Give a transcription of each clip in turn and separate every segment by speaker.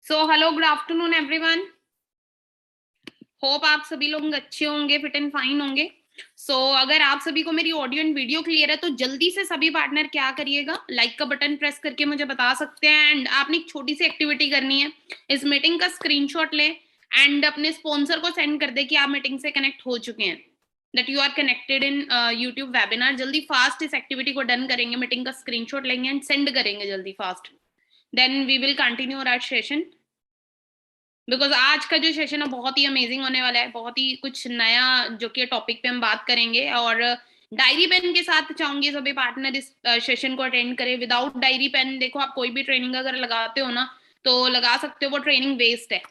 Speaker 1: So hello, good afternoon everyone. Hope आप सभी लोग अच्छे होंगे, फिट एंड फाइन होंगे। अगर आप सभी को मेरी ऑडियो एंड वीडियो क्लियर है तो जल्दी से सभी पार्टनर क्या करिएगा, लाइक का बटन प्रेस करके मुझे बता सकते हैं। एंड आपने एक छोटी सी एक्टिविटी करनी है, इस मीटिंग का स्क्रीनशॉट ले एंड अपने स्पॉन्सर को सेंड कर दे कि आप मीटिंग से कनेक्ट हो चुके हैं, that you are connected in YouTube webinar. जल्दी फास्ट इस एक्टिविटी को डन करेंगे, मीटिंग का स्क्रीनशॉट लेंगे एंड सेंड करेंगे जल्दी fast. Then we will continue our session, because आज का जो सेशन है बहुत ही अमेजिंग होने वाला है, बहुत ही कुछ नया जो कि टॉपिक पे हम बात करेंगे। और डायरी पेन के साथ चाहूंगी सभी पार्टनर इस सेशन को अटेंड करें। विदाउट डायरी पेन देखो, आप कोई भी ट्रेनिंग अगर लगाते हो ना तो लगा सकते हो, वो ट्रेनिंग वेस्ट है।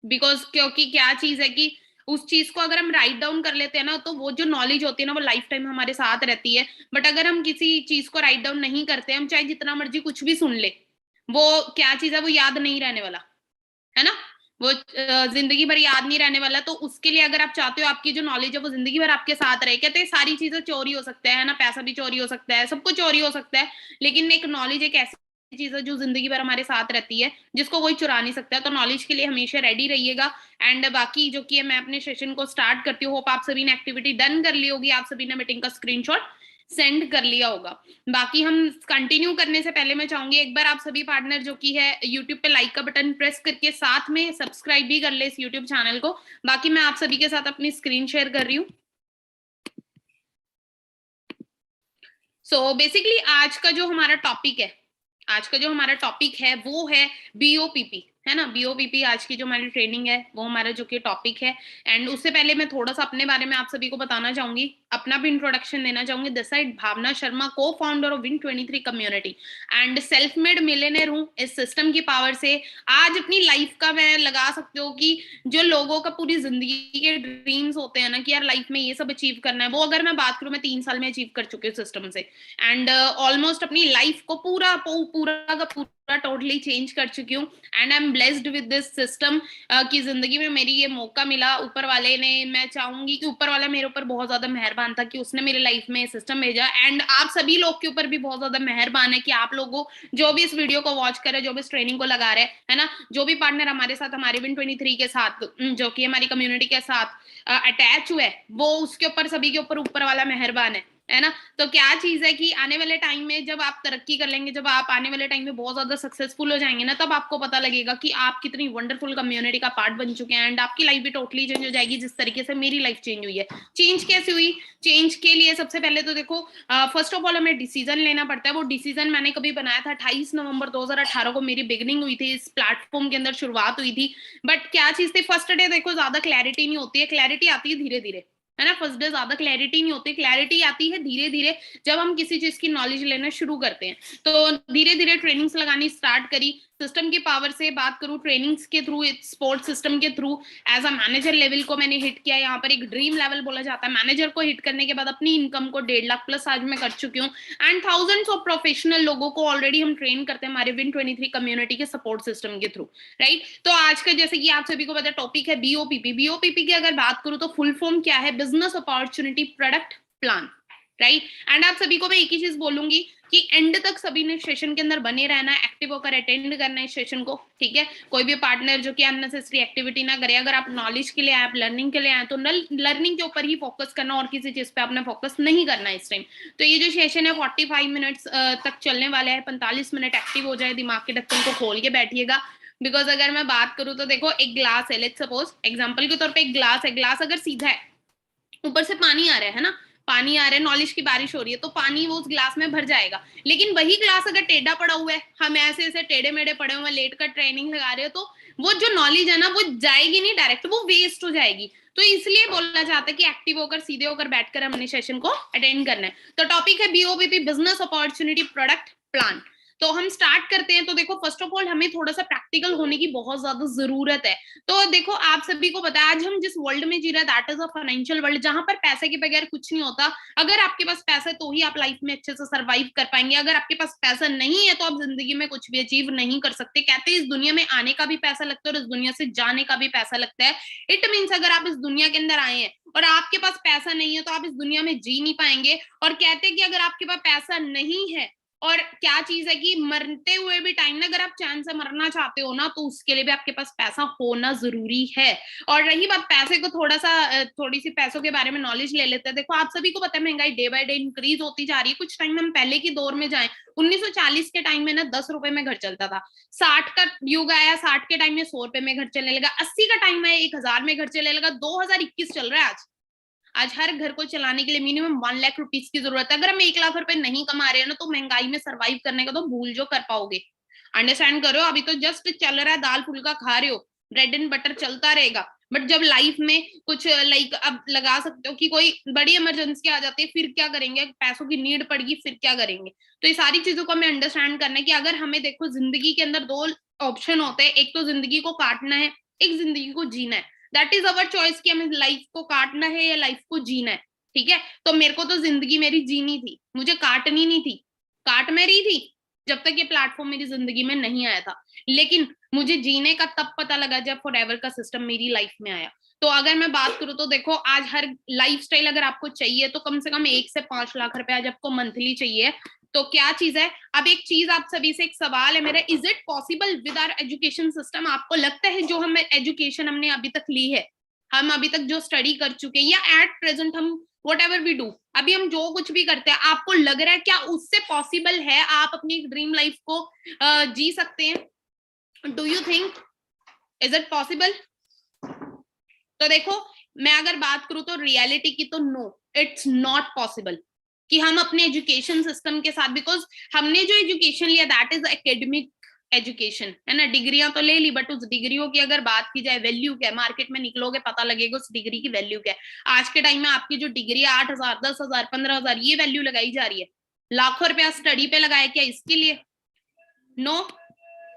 Speaker 1: बिकॉज क्योंकि क्या चीज है कि उस चीज को अगर हम राइट डाउन कर लेते हैं ना तो वो जो नॉलेज होती है ना वो लाइफ टाइम हमारे साथ रहती है। बट अगर हम किसी चीज को राइट डाउन नहीं करते, हम चाहे जितना मर्जी कुछ भी सुन ले, वो क्या चीज है, वो याद नहीं रहने वाला है ना। वो जिंदगी भर याद नहीं रहने वाला। तो उसके लिए अगर आप चाहते हो आपकी जो नॉलेज है वो जिंदगी भर आपके साथ रहे, कहते हैं सारी चीजें चोरी हो सकता है ना, पैसा भी चोरी हो सकता है, सब कुछ चोरी हो सकता है, लेकिन एक नॉलेज एक ऐसी चीज है जो जिंदगी भर हमारे साथ रहती है, जिसको कोई चुरा नहीं सकता। तो नॉलेज के लिए हमेशा रेडी रहिएगा। एंड बाकी जो कि मैं अपने सेशन को स्टार्ट करती हूँ, होप आप सभी ने एक्टिविटी डन कर ली होगी, आप सभी ने मीटिंग का स्क्रीनशॉट सेंड कर लिया होगा। बाकी हम कंटिन्यू करने से पहले मैं चाहूंगी एक बार आप सभी पार्टनर जो कि है यूट्यूब पे लाइक का बटन प्रेस करके साथ में सब्सक्राइब भी कर ले इस यूट्यूब चैनल को। बाकी मैं आप सभी के साथ अपनी स्क्रीन शेयर कर रही हूँ। बेसिकली आज का जो हमारा टॉपिक है, वो है बीओपीपी, है ना। बीओपीपी आज की जो हमारी ट्रेनिंग है वो हमारा जो कि टॉपिक है। एंड उससे पहले मैं थोड़ा सा अपने बारे में आप सभी को बताना चाहूंगी, अपना भी इंट्रोडक्शन देना चाहूंगी। दिस साइड भावना शर्मा, को founder of Win23 community and self made millionaire हूँ इस सिस्टम की पावर से। आज अपनी लाइफ का मैं लगा सकते हो कि जो लोगों का पूरी जिंदगी के ड्रीम्स होते हैं ना कि यार लाइफ में ये सब अचीव करना है, वो अगर मैं बात करूं मैं 3 साल में अचीव कर चुकी हूँ सिस्टम से। एंड ऑलमोस्ट अपनी लाइफ को पूरा का पूरा टोटली चेंज कर चुकी हूँ। And I am blessed with this system कि जिंदगी में मेरी ये मौका मिला ऊपर वाले ने। मैं चाहूंगी कि ऊपर वाला मेरे ऊपर बहुत ज्यादा मेहरबान था कि उसने मेरी लाइफ में सिस्टम भेजा। एंड आप सभी लोग के ऊपर भी बहुत ज्यादा मेहरबान है कि आप लोगों जो भी इस वीडियो को वॉच कर रहे हैं, जो भी इस ट्रेनिंग को लगा रहे हैं, है ना, जो भी पार्टनर हमारे साथ हमारे Win23 के साथ जो कि हमारी कम्युनिटी के साथ अटैच हुए, वो उसके ऊपर सभी के ऊपर वाला मेहरबान है ना। तो क्या चीज है कि आने वाले टाइम में जब आप तरक्की कर लेंगे, जब आप आने वाले टाइम में बहुत ज्यादा सक्सेसफुल हो जाएंगे ना, तब आपको पता लगेगा कि आप कितनी वंडरफुल कम्युनिटी का पार्ट बन चुके हैं। एंड आपकी लाइफ भी टोटली चेंज हो जाएगी जिस तरीके से मेरी लाइफ चेंज हुई है। चेंज कैसे हुई? चेंज के लिए सबसे पहले तो देखो, फर्स्ट ऑफ ऑल हमें डिसीजन लेना पड़ता है। वो डिसीजन मैंने कभी बनाया था 28 नवंबर 2018 को मेरी बिगनिंग हुई थी, इस प्लेटफॉर्म के अंदर शुरुआत हुई थी। बट क्या चीज थी, फर्स्ट डे देखो ज्यादा क्लैरिटी नहीं होती है, क्लैरिटी आती है धीरे धीरे, है ना। फर्स्ट डे ज्यादा क्लैरिटी नहीं होती, क्लैरिटी आती है धीरे धीरे जब हम किसी चीज की नॉलेज लेना शुरू करते हैं। तो धीरे धीरे ट्रेनिंग्स लगानी स्टार्ट करी सिस्टम की पावर से। बात करूं ट्रेनिंग्स के थ्रू, स्पोर्ट्स सिस्टम के थ्रू, एज अ मैनेजर लेवल को मैंने हिट किया। यहाँ पर एक ड्रीम लेवल बोला जाता है, मैनेजर को हिट करने के बाद अपनी इनकम को 1.5 लाख प्लस आज मैं कर चुकी हूँ। एंड थाउजेंड्स ऑफ प्रोफेशनल लोगों को ऑलरेडी हम ट्रेन करते हैं हमारे Win23 कम्युनिटी के सपोर्ट सिस्टम के थ्रू, राइट। तो आज का जैसे कि आप सभी को पता टॉपिक है बीओपीपी। बीओपीपी की अगर बात करूं तो फुल फॉर्म क्या है, business opportunity product plan, right. And आप सभी को मैं एक ही चीज बोलूंगी कि एंड तक सभी ने सेशन के अंदर बने रहना है, एक्टिव होकर अटेंड करना है सेशन को, ठीक है। कोई भी पार्टनर जो कि अननेसेसरी एक्टिविटी ना करे। अगर आप नॉलेज के लिए आए, आप लर्निंग के लिए आए, तो लर्निंग के ऊपर ही फोकस करना और किसी चीज पे अपना फोकस नहीं करना इस टाइम। तो ये जो सेशन है 45 मिनट्स तक चलने वाला है। 45 मिनट एक्टिव हो जाए, दिमाग के ढक्कन को खोल के बैठिएगा। बिकॉज अगर मैं बात करूं तो देखो, एक ग्लास है, लेट्स सपोज एग्जांपल के तौर पे एक ग्लास है, ग्लास अगर सीधा है, ऊपर से पानी आ रहा है ना, पानी आ रहा है, नॉलेज की बारिश हो रही है, तो पानी वो उस ग्लास में भर जाएगा। लेकिन वही ग्लास अगर टेढ़ा पड़ा हुआ है, हम ऐसे ऐसे टेढ़े मेढ़े पड़े हुए लेट कर ट्रेनिंग लगा रहे हो, तो वो जो नॉलेज है ना वो जाएगी नहीं डायरेक्ट, वो वेस्ट हो जाएगी। तो इसलिए बोलना चाहता है कि एक्टिव होकर सीधे होकर बैठकर हमने सेशन को अटेंड करना है। तो टॉपिक है BOPP, business opportunity product plan. तो हम स्टार्ट करते हैं। तो देखो फर्स्ट ऑफ ऑल हमें थोड़ा सा प्रैक्टिकल होने की बहुत ज्यादा जरूरत है। तो देखो आप सभी को पता है आज हम जिस वर्ल्ड में जी रहे हैं, that is a financial world, जहां पर पैसे के बगैर कुछ नहीं होता। अगर आपके पास पैसा है तो ही आप लाइफ में अच्छे से सर्वाइव कर पाएंगे। अगर आपके पास पैसा नहीं है तो आप जिंदगी में कुछ भी अचीव नहीं कर सकते। कहते हैं इस दुनिया में आने का भी पैसा लगता है और इस दुनिया से जाने का भी पैसा लगता है। इट मीन्स अगर आप इस दुनिया के अंदर आए हैं और आपके पास पैसा नहीं है तो आप इस दुनिया में जी नहीं पाएंगे। और कहते हैं कि अगर आपके पास पैसा नहीं है और क्या चीज है कि मरते हुए भी टाइम ना, अगर आप चैन से मरना चाहते हो ना, तो उसके लिए भी आपके पास पैसा होना जरूरी है। और रही बात पैसे को, थोड़ी सी पैसों के बारे में नॉलेज ले लेते हैं। देखो आप सभी को पता है महंगाई डे बाय डे इंक्रीज होती जा रही है। कुछ टाइम हम पहले की दौर में जाएं, 1940 के टाइम में ना 10 रुपए में घर चलता था। 60 का युग आया, 60 के टाइम में 100 रुपए में घर चलने लगा। 80 का टाइम आया, 1000 में घर चलने लगा। 2021 चल रहा है आज। आज हर घर को चलाने के लिए मिनिमम 1 लाख रुपीज की जरूरत है। अगर हम 1 लाख रुपए नहीं कमा रहे हैं ना, तो महंगाई में सर्वाइव करने का तो भूल जो कर पाओगे। अंडरस्टैंड करो, अभी तो जस्ट चल रहा है, दाल फुल्का खा रहे हो, ब्रेड एंड बटर चलता रहेगा। बट जब लाइफ में कुछ लाइक अब लगा सकते हो कि कोई बड़ी इमरजेंसी आ जाती है, फिर क्या करेंगे, पैसों की नीड पड़गी, फिर क्या करेंगे। तो ये सारी चीजों को हमें अंडरस्टैंड करना है कि अगर हमें, देखो जिंदगी के अंदर दो ऑप्शन होते हैं, एक तो जिंदगी को काटना है, एक जिंदगी को जीना है। दैट इज अवर चॉइस कि हमें लाइफ को काटना है या लाइफ को जीना है। ठीक है, तो मेरे को तो जिंदगी मेरी जीनी थी, मुझे काटनी नहीं थी। काट मैं रही थी जब तक ये प्लेटफॉर्म मेरी जिंदगी में नहीं आया था, लेकिन मुझे जीने का तब पता लगा जब फॉरएवर का सिस्टम मेरी लाइफ में आया। तो अगर मैं बात करूं तो देखो, आज हर लाइफस्टाइल अगर आपको चाहिए तो कम से कम 1 से 5 लाख रुपए आज आपको मंथली चाहिए। तो क्या चीज है, अब एक चीज आप सभी से, एक सवाल है मेरा, is it possible with our education system? आपको लगता है जो हम एजुकेशन हमने अभी तक ली है, हम अभी तक जो स्टडी कर चुके हैं, या एट प्रेजेंट हम वट एवर वी डू, अभी हम जो कुछ भी करते हैं, आपको लग रहा है क्या उससे पॉसिबल है आप अपनी ड्रीम लाइफ को जी सकते हैं? Do you think is it possible? तो देखो, मैं अगर बात करूं तो रियलिटी की, तो नो, इट्स नॉट पॉसिबल कि हम अपने एजुकेशन सिस्टम के साथ, बिकॉज हमने जो एजुकेशन लिया दैट इज एकेडमिक एजुकेशन, है ना, डिग्रियां तो ले ली, बट उस डिग्रियों की अगर बात की जाए, वैल्यू क्या है, मार्केट में निकलोगे पता लगेगा उस डिग्री की वैल्यू क्या है। आज के टाइम में आपकी जो डिग्री है 8,000, 10,000, 15,000, ये वैल्यू लगाई जा रही है। लाखों रुपया स्टडी पे लगाया क्या इसके लिए? No,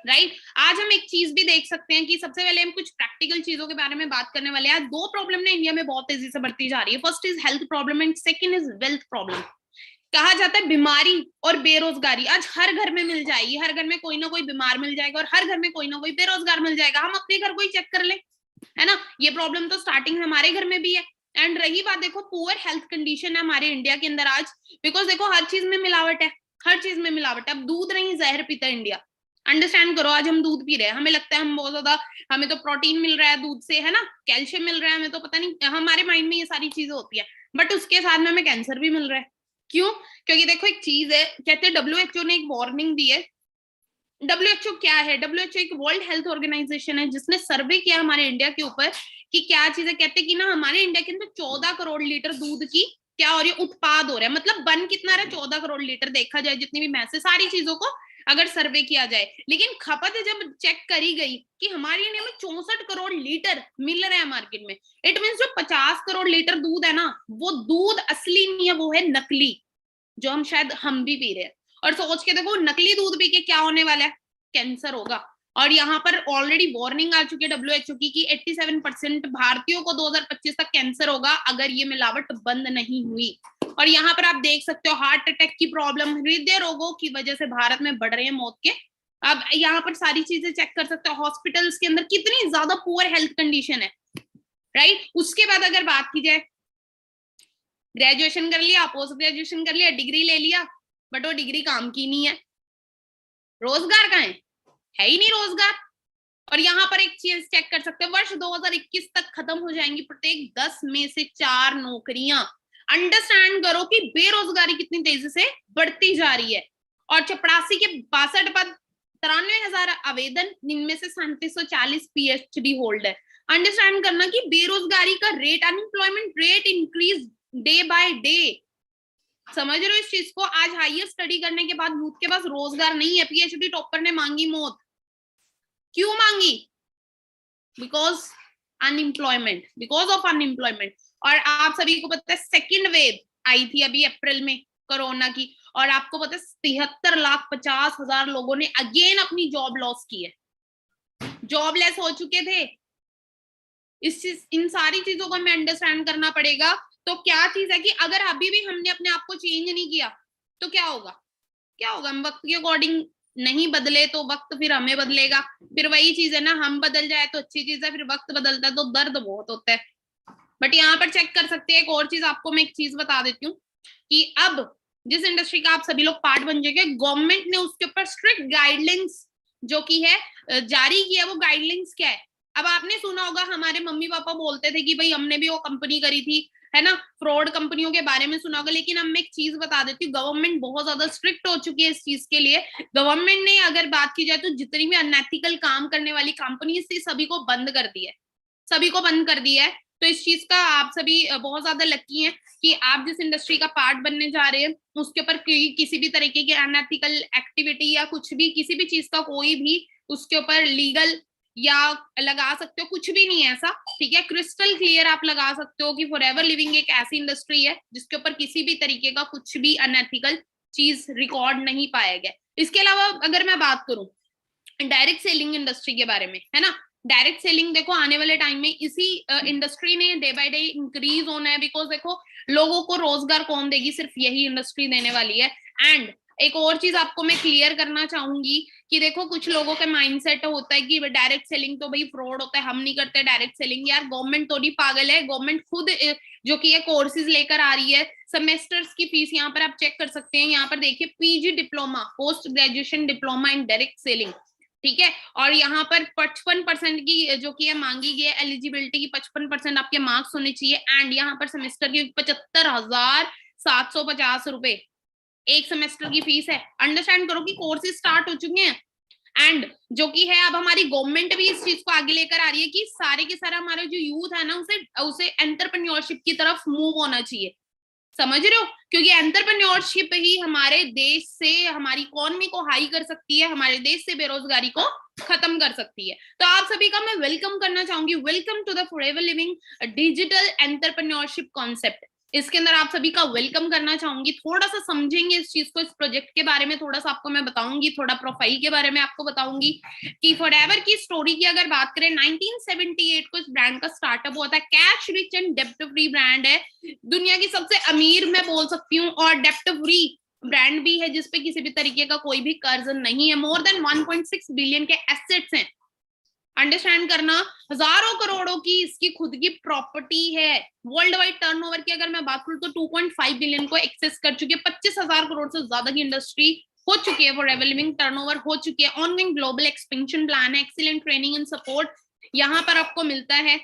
Speaker 1: right. आज हम एक चीज भी देख सकते हैं कि सबसे पहले हम कुछ प्रैक्टिकल चीजों के बारे में बात करने वाले हैं। दो प्रॉब्लम ना इंडिया में बहुत तेजी से बढ़ती जा रही है। First is health problem and second is wealth problem. कहा जाता है बीमारी और बेरोजगारी आज हर घर में मिल जाएगी, हर घर में कोई ना कोई बीमार मिल जाएगा और हर घर में कोई ना कोई बेरोजगार मिल जाएगा। हम अपने घर को ही चेक कर ले, है ना, ये प्रॉब्लम तो स्टार्टिंग हमारे घर में भी है। एंड रही बात, देखो पुअर हेल्थ कंडीशन है हमारे इंडिया के अंदर आज, बिकॉज देखो हर चीज में मिलावट है, हर चीज में मिलावट है। अब दूध नहीं जहर पीता है इंडिया, अंडरस्टैंड करो। आज हम दूध पी रहे हैं, हमें लगता है हम बहुत ज्यादा, हमें तो प्रोटीन मिल रहा है दूध से, है ना, कैल्शियम मिल रहा है, हमें तो पता नहीं, हमारे माइंड में ये सारी चीजें होती है, बट उसके साथ में हमें कैंसर भी मिल रहा है। क्यों? क्योंकि देखो एक चीज है, कहते हैं डब्ल्यूएचओ ने एक वार्निंग दी है। डब्ल्यूएचओ क्या है? डब्ल्यूएचओ एक वर्ल्ड हेल्थ ऑर्गेनाइजेशन है जिसने सर्वे किया हमारे इंडिया के ऊपर कि क्या चीज है। कहते हैं कि ना हमारे इंडिया के अंदर 14 करोड़ लीटर दूध की क्या हो रही है, उत्पाद हो रहा है। मतलब बन कितना रहा है? 14 करोड़ लीटर, देखा जाए जितनी भी भैंसे, सारी चीजों को अगर सर्वे किया जाए। लेकिन खपत जब चेक करी गई कि हमारे इंडिया में 64 करोड़ लीटर मिल रहा है मार्केट में, इट मीन जो 50 करोड़ लीटर दूध है ना, वो दूध असली नहीं है, वो है नकली, जो हम शायद हम भी पी रहे हैं। और सोच के देखो, नकली दूध पी के क्या होने वाला है? कैंसर होगा। और यहाँ पर ऑलरेडी वार्निंग आ चुकी है डब्ल्यूएचओ की कि 87% भारतीयों को 2025 तक कैंसर होगा अगर ये मिलावट बंद नहीं हुई। और यहाँ पर आप देख सकते हो हार्ट अटैक की प्रॉब्लम, हृदय रोगों की वजह से भारत में बढ़ रहे हैं मौत के। अब यहाँ पर सारी चीजें चेक कर सकते हो, हॉस्पिटल्स के अंदर कितनी ज्यादा पुअर हेल्थ कंडीशन है, राइट। उसके बाद अगर बात की जाए, ग्रेजुएशन कर लिया, पोस्ट ग्रेजुएशन कर लिया, डिग्री ले लिया, बट वो डिग्री काम की नहीं है। रोजगार कहाँ है ही नहीं रोजगार। और यहाँ पर एक चीज चेक कर सकते हैं, वर्ष 2021 तक खत्म हो जाएंगी प्रत्येक 10 में से 4 नौकरियां। अंडरस्टैंड करो कि बेरोजगारी कितनी तेजी से बढ़ती जा रही है। और चपरासी के 62 पद, 93,000 आवेदन, इनमें से 3740 पीएचडी होल्डर। अंडरस्टैंड करना कि बेरोजगारी का rate, unemployment rate increase day by day. समझ रहे हो इस चीज को? आज हाईयर स्टडी करने के बाद यूथ के पास रोजगार नहीं है। पीएचडी टॉपर ने मांगी मौत, क्यों मांगी? Because unemployment, because of unemployment. और आप सभी को पता है सेकेंड वेव आई थी अभी अप्रैल में कोरोना की, और आपको पता है 73,50,000 लोगों ने अगेन अपनी जॉब लॉस की है, जॉबलेस हो चुके थे। इन सारी चीजों को हमें अंडरस्टैंड करना पड़ेगा। तो क्या चीज है कि अगर अभी भी हमने अपने आप को चेंज नहीं किया तो क्या होगा? क्या होगा? हम वक्त के अकॉर्डिंग नहीं बदले तो वक्त फिर हमें बदलेगा। फिर वही चीज है ना, हम बदल जाए तो अच्छी चीज है, फिर वक्त बदलता है तो दर्द बहुत होता है। बट यहाँ पर चेक कर सकते हैं एक और चीज, आपको मैं एक चीज बता देती हूँ कि अब जिस इंडस्ट्री का आप सभी लोग पार्ट बन जाएंगे, गवर्नमेंट ने उसके ऊपर स्ट्रिक्ट गाइडलाइंस जो की है जारी किया। वो गाइडलाइंस क्या है? अब आपने सुना होगा, हमारे मम्मी पापा बोलते थे कि भाई हमने भी वो कंपनी करी थी, है ना, फ्रॉड कंपनियों के बारे में सुना होगा। लेकिन अब मैं एक चीज बता देती हूँ, गवर्नमेंट बहुत ज्यादा स्ट्रिक्ट हो चुकी है इस चीज के लिए। गवर्नमेंट ने अगर बात की जाए तो जितनी भी अनएथिकल काम करने वाली कंपनी थी सभी को बंद कर दिया है, सभी को बंद कर दिया है। तो इस चीज का आप सभी बहुत ज्यादा लकी हैं कि आप जिस इंडस्ट्री का पार्ट बनने जा रहे हैं उसके ऊपर किसी भी तरीके की अनएथिकल एक्टिविटी या कुछ भी, किसी भी चीज का कोई भी उसके ऊपर लीगल या लगा सकते हो, कुछ भी नहीं है ऐसा, ठीक है। क्रिस्टल क्लियर आप लगा सकते हो कि फॉरएवर लिविंग एक ऐसी इंडस्ट्री है जिसके ऊपर किसी भी तरीके का कुछ भी अनएथिकल चीज रिकॉर्ड नहीं पाया गया। इसके अलावा अगर मैं बात करूं डायरेक्ट सेलिंग इंडस्ट्री के बारे में, है ना, डायरेक्ट सेलिंग देखो आने वाले टाइम में इसी इंडस्ट्री ने डे बाय डे इंक्रीज होना है। बिकॉज देखो लोगों को रोजगार कौन देगी, सिर्फ यही इंडस्ट्री देने वाली है। एंड एक और चीज आपको मैं क्लियर करना चाहूंगी कि देखो कुछ लोगों का माइंडसेट होता है कि डायरेक्ट सेलिंग तो भाई फ्रॉड होता है, हम नहीं करते डायरेक्ट सेलिंग। यार गवर्नमेंट थोड़ी पागल है, गवर्नमेंट खुद जो कि ये कोर्सेज लेकर आ रही है। सेमेस्टर्स की फीस यहाँ पर आप चेक कर सकते हैं, यहाँ पर देखिए PG diploma, post graduation diploma in direct selling, ठीक है। और यहाँ पर 55% की जो कि है मांगी गई है एलिजिबिलिटी की, 55% आपके मार्क्स होने चाहिए। एंड यहाँ पर सेमेस्टर की 75,750 रुपए एक सेमेस्टर की फीस है। अंडरस्टैंड करो कि कोर्सेज स्टार्ट हो चुके हैं। एंड जो कि है अब हमारी गवर्नमेंट भी इस चीज को आगे लेकर आ रही है कि सारे के सारा हमारा जो यूथ है ना उसे एंटरप्रेन्योरशिप की तरफ मूव होना चाहिए, समझ रहे हो? क्योंकि एंटरप्रेन्योरशिप ही हमारे देश से हमारी इकोनॉमी को हाई कर सकती है, हमारे देश से बेरोजगारी को खत्म कर सकती है। तो आप सभी का मैं वेलकम करना चाहूंगी, welcome to the Forever Living digital entrepreneurship concept. इसके अंदर आप सभी का वेलकम करना चाहूंगी। थोड़ा सा समझेंगे इस चीज को, इस प्रोजेक्ट के बारे में थोड़ा सा आपको मैं बताऊंगी, थोड़ा प्रोफाइल के बारे में आपको बताऊंगी कि फॉरएवर की स्टोरी की अगर बात करें 1978 को इस ब्रांड का स्टार्टअप हुआ था। कैश रिच एंड डेप्ट फ्री ब्रांड है, दुनिया की सबसे अमीर मैं बोल सकती हूँ और डेप्ट फ्री ब्रांड भी है जिसपे किसी भी तरीके का कोई भी कर्ज नहीं है। मोर देन 1.6 बिलियन के एसेट्स हैं, अंडरस्टैंड करना, हजारों करोड़ों की इसकी खुद की प्रॉपर्टी है। वर्ल्ड वाइड टर्नओवर की अगर मैं बात करूं तो 2.5 बिलियन को एक्सेस कर चुकी है, 25,000 करोड़ से ज्यादा की इंडस्ट्री हो चुकी है, फॉरएवर लिविंग टर्नओवर हो चुकी है। ऑनगोइंग ग्लोबल एक्सपेंशन प्लान है, एक्सीलेंट ट्रेनिंग एंड सपोर्ट यहाँ पर आपको मिलता है,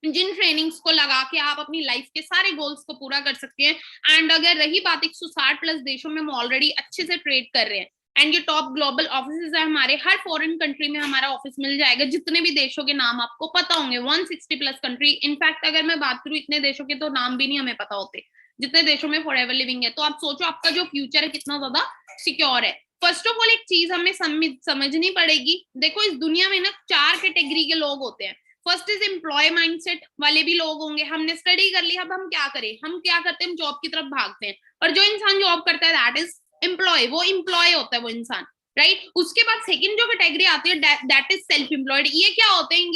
Speaker 1: जिन ट्रेनिंग्स को लगा के आप अपनी लाइफ के सारे गोल्स को पूरा कर सकते हैं। एंड अगर रही बात 160 प्लस देशों में हम ऑलरेडी अच्छे से ट्रेड कर रहे हैं। एंड ये टॉप ग्लोबल ऑफिस है हमारे, हर फॉरेन कंट्री में हमारा ऑफिस मिल जाएगा, जितने भी देशों के नाम आपको पता होंगे 160 प्लस कंट्री। इनफैक्ट अगर मैं बात करूं इतने देशों के तो नाम भी नहीं हमें पता होते जितने देशों में फॉरएवर लिविंग है। तो आप सोचो आपका जो फ्यूचर है कितना ज्यादा सिक्योर है। फर्स्ट ऑफ ऑल एक चीज हमें समझनी पड़ेगी, देखो इस दुनिया में ना 4 कैटेगरी के लोग होते हैं। फर्स्ट इज एम्प्लॉय माइंडसेट वाले भी लोग होंगे, हमने स्टडी कर लिया, अब हम क्या करें, हम क्या करते हैं, हम जॉब की तरफ भागते हैं। और जो इंसान जॉब करता है दैट इज एम्प्लॉय, वो एम्प्लॉय होता है वो इंसान, राइट। उसके बाद सेकंड जो कैटेगरी आती है दैट इज सेल्फ एम्प्लॉयड। ये क्या होते हैं,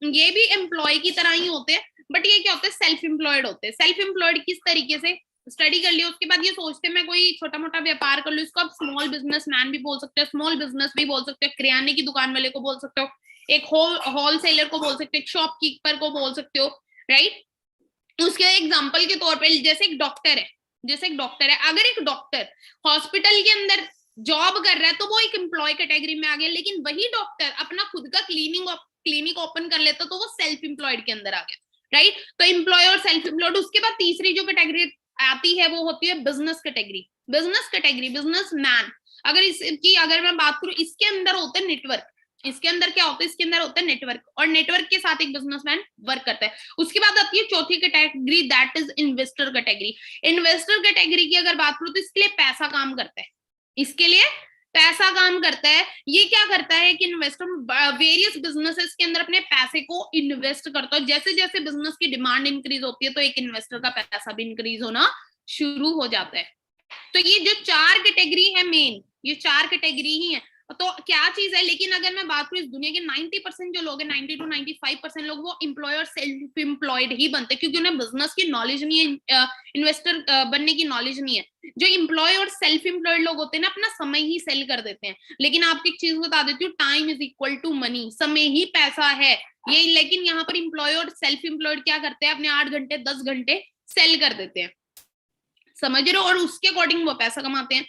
Speaker 1: ये भी एम्प्लॉय की तरह ही होते हैं, बट ये क्या होते हैं, सेल्फ एम्प्लॉयड होते हैं। सेल्फ एम्प्लॉयड किस तरीके से, स्टडी कर लिया उसके बाद ये सोचते हैं मैं कोई छोटा मोटा व्यापार कर लूं, इसको आप स्मॉल बिजनेस मैन भी बोल सकते हो, स्मॉल बिजनेस भी बोल सकते हो, किराने की दुकान वाले को बोल सकते हो, एक होलसेलर को बोल सकते हो, एक शॉपकीपर को बोल सकते हो, राइट। उसके एग्जांपल के तौर पे जैसे एक डॉक्टर है, अगर एक डॉक्टर हॉस्पिटल के अंदर जॉब कर रहा है तो वो एक एम्प्लॉय कैटेगरी में आ गया। लेकिन वही डॉक्टर अपना खुद का क्लिनिक ओपन कर लेता तो वो सेल्फ एम्प्लॉयड के अंदर आ गया, राइट। तो एम्प्लॉय और सेल्फ एम्प्लॉयड। उसके बाद तीसरी जो कैटेगरी आती है वो होती है बिजनेस कैटेगरी, बिजनेस मैन। अगर मैं बात करूं इसके अंदर होता है नेटवर्क, इसके अंदर क्या होता है, इसके अंदर होता है नेटवर्क, और नेटवर्क के साथ एक बिजनेसमैन वर्क करता है। उसके बाद आती है चौथी category that is investor category. Investor category की अगर बात करूं तो इसके लिए पैसा काम करता है, इसके लिए पैसा काम करता है। ये क्या करता है कि इन्वेस्टर वेरियस बिजनेसेस के अंदर अपने पैसे को इन्वेस्ट करता है। जैसे जैसे बिजनेस की डिमांड इंक्रीज होती है तो एक इन्वेस्टर का पैसा भी इंक्रीज होना शुरू हो जाता है। तो ये जो 4 कैटेगरी है मेन, ये 4 कैटेगरी ही है। तो क्या चीज है, लेकिन अगर मैं बात करूं इस दुनिया के 90% जो लोग हैं, 90 to 95% लोग वो एम्प्लॉय और सेल्फ एम्प्लॉयड ही बनते हैं, क्योंकि उन्हें बिजनेस की नॉलेज नहीं है, इन्वेस्टर बनने की नॉलेज नहीं है। जो एम्प्लॉय और सेल्फ एम्प्लॉयड लोग होते हैं ना अपना समय ही सेल कर देते हैं। लेकिन आपको एक चीज बता देती हूँ, time is equal to money, समय ही पैसा है ये। लेकिन यहाँ पर एम्प्लॉय और सेल्फ एम्प्लॉयड क्या करते हैं, अपने 8 घंटे 10 घंटे सेल कर देते हैं, समझ रहे हो, और उसके अकॉर्डिंग वो पैसा कमाते हैं।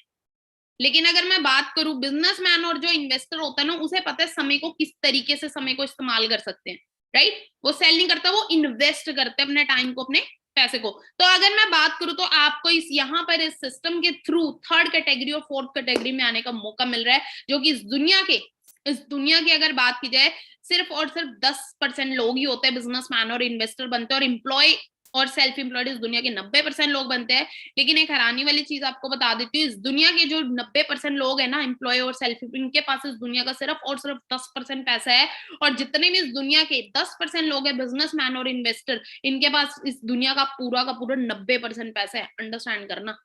Speaker 1: लेकिन अगर मैं बात करूं बिजनेसमैन और जो इन्वेस्टर होता है ना, उसे पता है समय को किस तरीके से समय को इस्तेमाल कर सकते हैं, राइट। वो सेल नहीं करता, वो इन्वेस्ट करते हैं अपने टाइम को, अपने पैसे को। तो अगर मैं बात करूं तो आपको इस यहाँ पर इस सिस्टम के थ्रू थर्ड कैटेगरी और फोर्थ कैटेगरी में आने का मौका मिल रहा है, जो कि इस दुनिया की अगर बात की जाए सिर्फ और सिर्फ 10% लोग ही होते हैं बिजनेसमैन और इन्वेस्टर बनते हैं, और एम्प्लॉय और सेल्फ एम्प्लॉयड इस दुनिया के 90% लोग बनते हैं। लेकिन एक हैरानी वाली चीज आपको बता देती हूँ, इस दुनिया के जो 90% लोग हैं ना, एम्प्लॉय और सेल्फ, इनके पास इस दुनिया का सिर्फ और सिर्फ 10% पैसा है। और जितने भी इस दुनिया के 10% लोग हैं बिजनेसमैन और इन्वेस्टर, इनके पास इस दुनिया का पूरा 90% पैसा है। अंडरस्टैंड करना,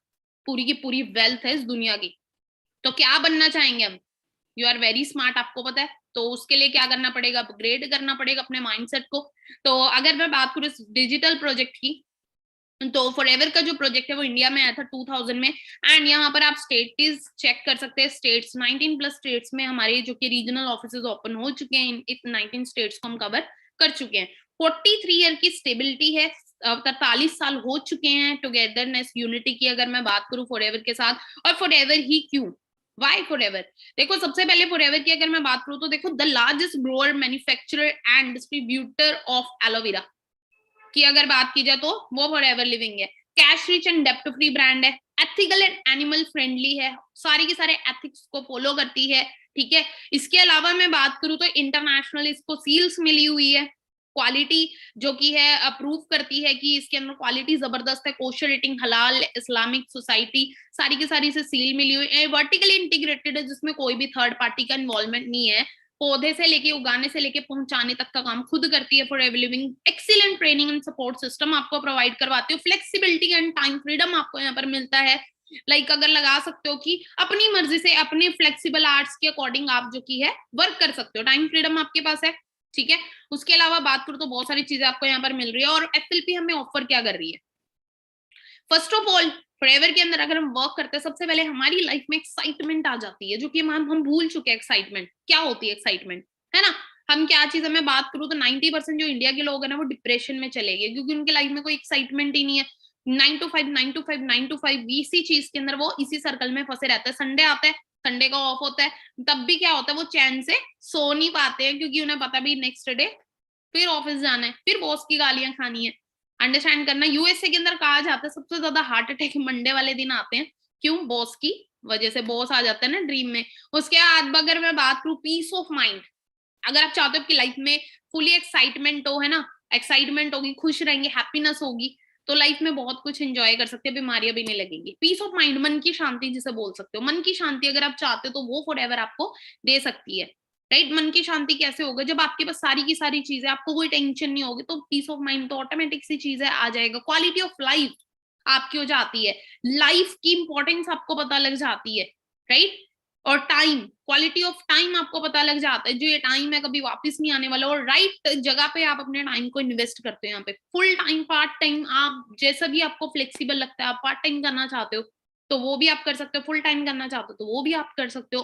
Speaker 1: पूरी की पूरी वेल्थ है इस दुनिया की। तो क्या बनना चाहेंगे हम? यू आर वेरी स्मार्ट, आपको पता है। तो उसके लिए क्या करना पड़ेगा? अपग्रेड करना पड़ेगा अपने माइंडसेट को। तो अगर मैं बात करूँ इस डिजिटल प्रोजेक्ट की, तो फॉरएवर का जो प्रोजेक्ट है वो इंडिया में आया था 2000 में। एंड यहाँ पर आप स्टेट्स चेक कर सकते हैं, स्टेट्स 19 प्लस स्टेट्स में हमारे जो कि रीजनल ऑफिसेज ओपन हो चुके हैं, 19 स्टेट्स को हम कवर कर चुके हैं। 43 ईयर की स्टेबिलिटी है, 43 साल हो चुके हैं टुगेदरनेस यूनिटी की अगर मैं बात करूं फॉरएवर के साथ। और फॉरएवर ही क्यों, वाई फॉरएवर? देखो सबसे पहले फॉरएवर की अगर मैं बात करूं तो देखो, the largest grower manufacturer and distributor of aloe vera की अगर बात की जाए तो वो फॉरएवर लिविंग है। कैश रिच एंड डेप्ट फ्री ब्रांड है, एथिकल एंड एनिमल फ्रेंडली है, सारी की सारे एथिक्स को फॉलो करती है, ठीक है। इसके अलावा मैं बात करूं तो इंटरनेशनल इसको सील्स मिली हुई है, क्वालिटी जो कि है अप्रूव करती है कि इसके अंदर क्वालिटी जबरदस्त है, कोशर रेटिंग, हलाल, इस्लामिक सोसाइटी, सारी की सारी से सील मिली हुई है। वर्टिकली इंटीग्रेटेड है, जिसमें कोई भी थर्ड पार्टी का इन्वॉल्वमेंट नहीं है, पौधे से लेके उगाने से लेके पहुंचाने तक का काम खुद करती है forever living. Excellent training and support system आपको प्रोवाइड करवाती हो, फ्लेक्सिबिलिटी एंड टाइम फ्रीडम आपको यहाँ पर मिलता है। अगर लगा सकते हो कि अपनी मर्जी से अपने फ्लेक्सिबल आर्ट्स के अकॉर्डिंग आप जो की है वर्क कर सकते हो, टाइम फ्रीडम आपके पास है, ठीक है। उसके अलावा बात करूं तो बहुत सारी चीजें आपको यहाँ पर मिल रही है। और एफएलपी हमें ऑफर क्या कर रही है? फर्स्ट ऑफ ऑल फॉरएवर के अंदर अगर हम वर्क करते हैं, सबसे पहले हमारी लाइफ में एक्साइटमेंट आ जाती है, जो कि हम भूल चुके हैं। एक्साइटमेंट क्या होती है? एक्साइटमेंट है ना, हम क्या चीज है, मैं बात करूं तो 90% जो इंडिया के लोग हैं ना, वो डिप्रेशन में चले गए, क्योंकि उनके लाइफ में कोई एक्साइटमेंट ही नहीं है। 9 to 5 9 to 5 9 to 5 इसी चीज के अंदर वो इसी सर्कल में फंसे रहते हैं। संडे आता है, संडे का ऑफ होता है, तब भी क्या होता है, वो चैन से सो नहीं पाते हैं, क्योंकि उन्हें पता भी नेक्स्ट डे फिर ऑफिस जाना है, फिर बॉस की गालियां खानी है। अंडरस्टैंड करना, यूएसए के अंदर कहा जाता है सबसे ज्यादा हार्ट अटैक मंडे वाले दिन आते हैं। क्यों? बॉस की वजह से, बॉस आ जाता है ना ड्रीम में। उसके बाद अगर मैं बात करूं पीस ऑफ माइंड, अगर आप चाहते हो कि लाइफ में फुली एक्साइटमेंट हो, है ना, एक्साइटमेंट होगी, खुश रहेंगे, हैप्पीनेस होगी, तो लाइफ में बहुत कुछ एंजॉय कर सकते हैं, बीमारियां भी नहीं लगेंगी। पीस ऑफ माइंड, मन की शांति जिसे बोल सकते हो, मन की शांति अगर आप चाहते हो तो वो फॉरएवर आपको दे सकती है, राइट। मन की शांति कैसे होगा? जब आपके पास सारी की सारी चीजें, आपको कोई टेंशन नहीं होगी, तो पीस ऑफ माइंड तो ऑटोमेटिक सी चीज है, आ जाएगा। क्वालिटी ऑफ लाइफ आपकी हो जाती है, लाइफ की इंपॉर्टेंस आपको पता लग जाती है, राइट। और टाइम, क्वालिटी ऑफ टाइम आपको पता लग जाता है, जो ये टाइम है कभी वापस नहीं आने वाला। और राइट जगह पे आप अपने टाइम को इन्वेस्ट करते हो, यहाँ पे फुल टाइम, पार्ट टाइम, आप जैसा भी आपको फ्लेक्सिबल लगता है, आप पार्ट टाइम करना चाहते हो तो वो भी आप कर सकते हो, फुल टाइम करना चाहते हो तो वो भी आप कर सकते हो।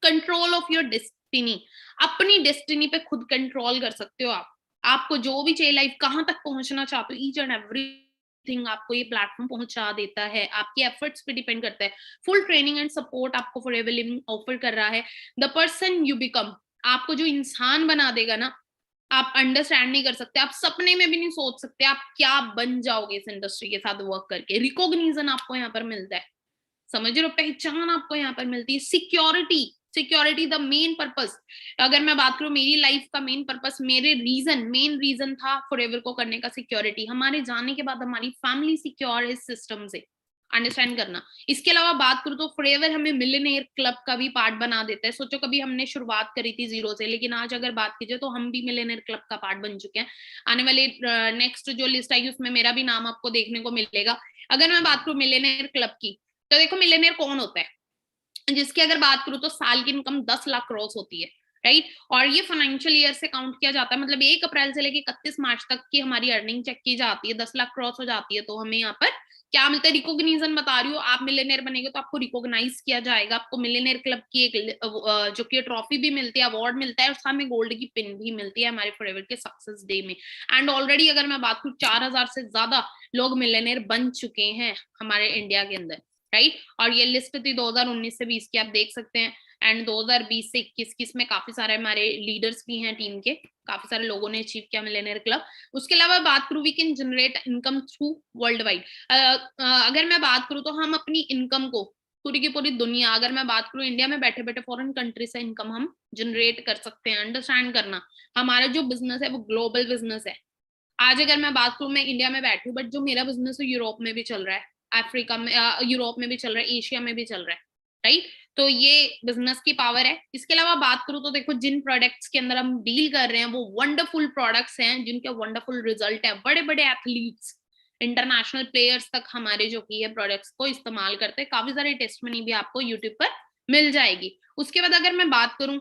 Speaker 1: कंट्रोल ऑफ योर डेस्टिनी, अपनी डेस्टिनी पे खुद कंट्रोल कर सकते हो आप। आपको जो भी चाहिए लाइफ, कहाँ तक पहुंचना चाहते हो, ईच एंड एवरीथिंग आपको ये प्लेटफॉर्म पहुंचा देता है, आपके एफर्ट्स पे डिपेंड करता है। फुल ट्रेनिंग एंड सपोर्ट आपको फॉरएवर लिविंग ऑफर कर रहा है। द पर्सन यू बिकम, आपको जो इंसान बना देगा ना, आप अंडरस्टैंड नहीं कर सकते, आप सपने में भी नहीं सोच सकते आप क्या बन जाओगे इस इंडस्ट्री के साथ वर्क करके। रिकॉग्निशन आपको यहाँ पर मिलता है, समझ रहे हो, पहचान आपको यहाँ पर मिलती है। Security, security the main purpose. अगर मैं बात करूं मेरी लाइफ का मेन पर्पस, मेन रीजन था फॉरएवर को करने का, सिक्योरिटी। हमारे जाने के बाद हमारी फैमिली सिक्योर इस सिस्टम से, अंडरस्टैंड करना। इसके अलावा बात करूं तो फॉरएवर हमें मिलियनेयर क्लब का भी पार्ट बना देता है। सोचो कभी हमने शुरुआत करी थी जीरो से, लेकिन आज अगर बात कीजिए तो हम भी मिलियनेयर क्लब का पार्ट बन चुके हैं। आने वाले नेक्स्ट जो लिस्ट आएगी उसमें मेरा भी नाम आपको देखने को मिलेगा। अगर मैं बात करूं मिलियनेयर क्लब की, तो देखो मिलियनेयर कौन होता है? जिसकी अगर बात करूं तो साल की इनकम 10 लाख क्रॉस होती है, राइट। और ये फाइनेंशियल ईयर से काउंट किया जाता है, मतलब 1 अप्रैल से लेके 31 मार्च तक की हमारी अर्निंग चेक की जाती है। 10 लाख क्रॉस हो जाती है तो हमें यहाँ पर क्या मिलता है? रिकॉग्निशन बता रही हूँ, आप मिलियनेयर बनेंगे तो आपको रिकॉग्नाइज किया जाएगा, आपको मिलियनेयर क्लब की एक जो कि ट्रॉफी भी मिलती है, अवार्ड मिलता है, और साथ में गोल्ड की पिन भी मिलती है हमारे फॉरएवर के सक्सेस डे में। एंड ऑलरेडी अगर मैं बात करूँ 4000 से ज्यादा लोग मिलियनेयर बन चुके हैं हमारे इंडिया के अंदर, राइट। और ये लिस्ट थी 2019 से 20 की, आप देख सकते हैं। एंड 2020 से 21 में काफी सारे हमारे लीडर्स भी हैं टीम के, काफी सारे लोगों ने अचीव किया मिलियनेयर क्लब। उसके अलावा बात करूं, we can generate income through world wide. अगर मैं बात करूं तो हम अपनी इनकम को पूरी की पूरी दुनिया, अगर मैं बात करूं इंडिया में बैठे बैठे फॉरेन कंट्री से इनकम हम जनरेट कर सकते हैं। अंडरस्टैंड करना, हमारा जो बिजनेस है वो ग्लोबल बिजनेस है। आज अगर मैं बात करूं, मैं इंडिया में बैठी हूँ, बट जो मेरा बिजनेस है यूरोप में भी चल रहा है, अफ्रीका में, यूरोप में भी चल रहा है, एशिया में भी चल रहा है, राइट। तो ये बिजनेस की पावर है। इसके अलावा बात करूं तो देखो, जिन प्रोडक्ट्स के अंदर हम डील कर रहे हैं वो वंडरफुल प्रोडक्ट्स हैं, जिनके वंडरफुल रिजल्ट है। बड़े बड़े एथलीट्स, इंटरनेशनल प्लेयर्स तक हमारे जो की है प्रोडक्ट्स को इस्तेमाल करते हैं। काफी सारी टेस्टमनी भी आपको यूट्यूब पर मिल जाएगी। उसके बाद अगर मैं बात करूं,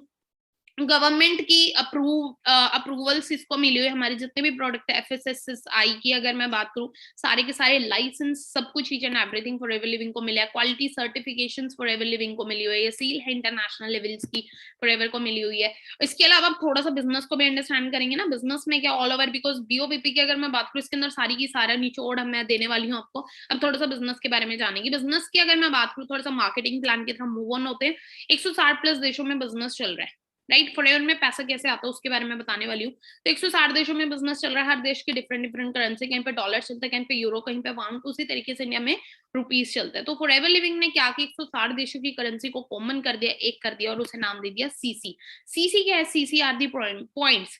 Speaker 1: गवर्नमेंट की अप्रूवल्स इसको मिली हुई, हमारे जितने भी प्रोडक्ट है, FSSAI की अगर मैं बात करूं, सारे के सारे लाइसेंस, सब कुछ, each and everything forever living को मिला है। क्वालिटी सर्टिफिकेशंस फॉरएवर लिविंग को मिली हुई है, सील है इंटरनेशनल लेवल्स की फॉरएवर को मिली हुई है। इसके अलावा आप थोड़ा सा बिजनेस को भी अंडरस्टैंड करेंगे ना, बिजनेस में क्या ऑल ओवर, बिकॉज BOBP की अगर मैं बात करूँ, इसके अंदर सारी की सारा निचोड़ मैं देने वाली हूँ आपको। अब थोड़ा सा बिजनेस के बारे में जानेंगे। बिजनेस की अगर मैं बात करूँ, थोड़ा सा मार्केटिंग प्लान के थ्रू मूव ऑन होते हैं। 160 प्लस देशों में बिजनेस चल रहा है, राइट। फॉरएवर में पैसा कैसे आता है उसके बारे में बताने वाली हूँ। तो 160 देशों में बिजनेस चल रहा है, हर देश की डिफरेंट डिफरेंट करेंसी, कहीं पे डॉलर चलता है, कहीं पे यूरो, कहीं पे पाउंड, उसी तरीके से इंडिया में रुपीज चलता है। तो फॉरएवर लिविंग ने क्या कि 160 देशों की करेंसी को कॉमन कर दिया, एक कर दिया, और उसे नाम दे दिया CC। CC क्या है? CC are the points.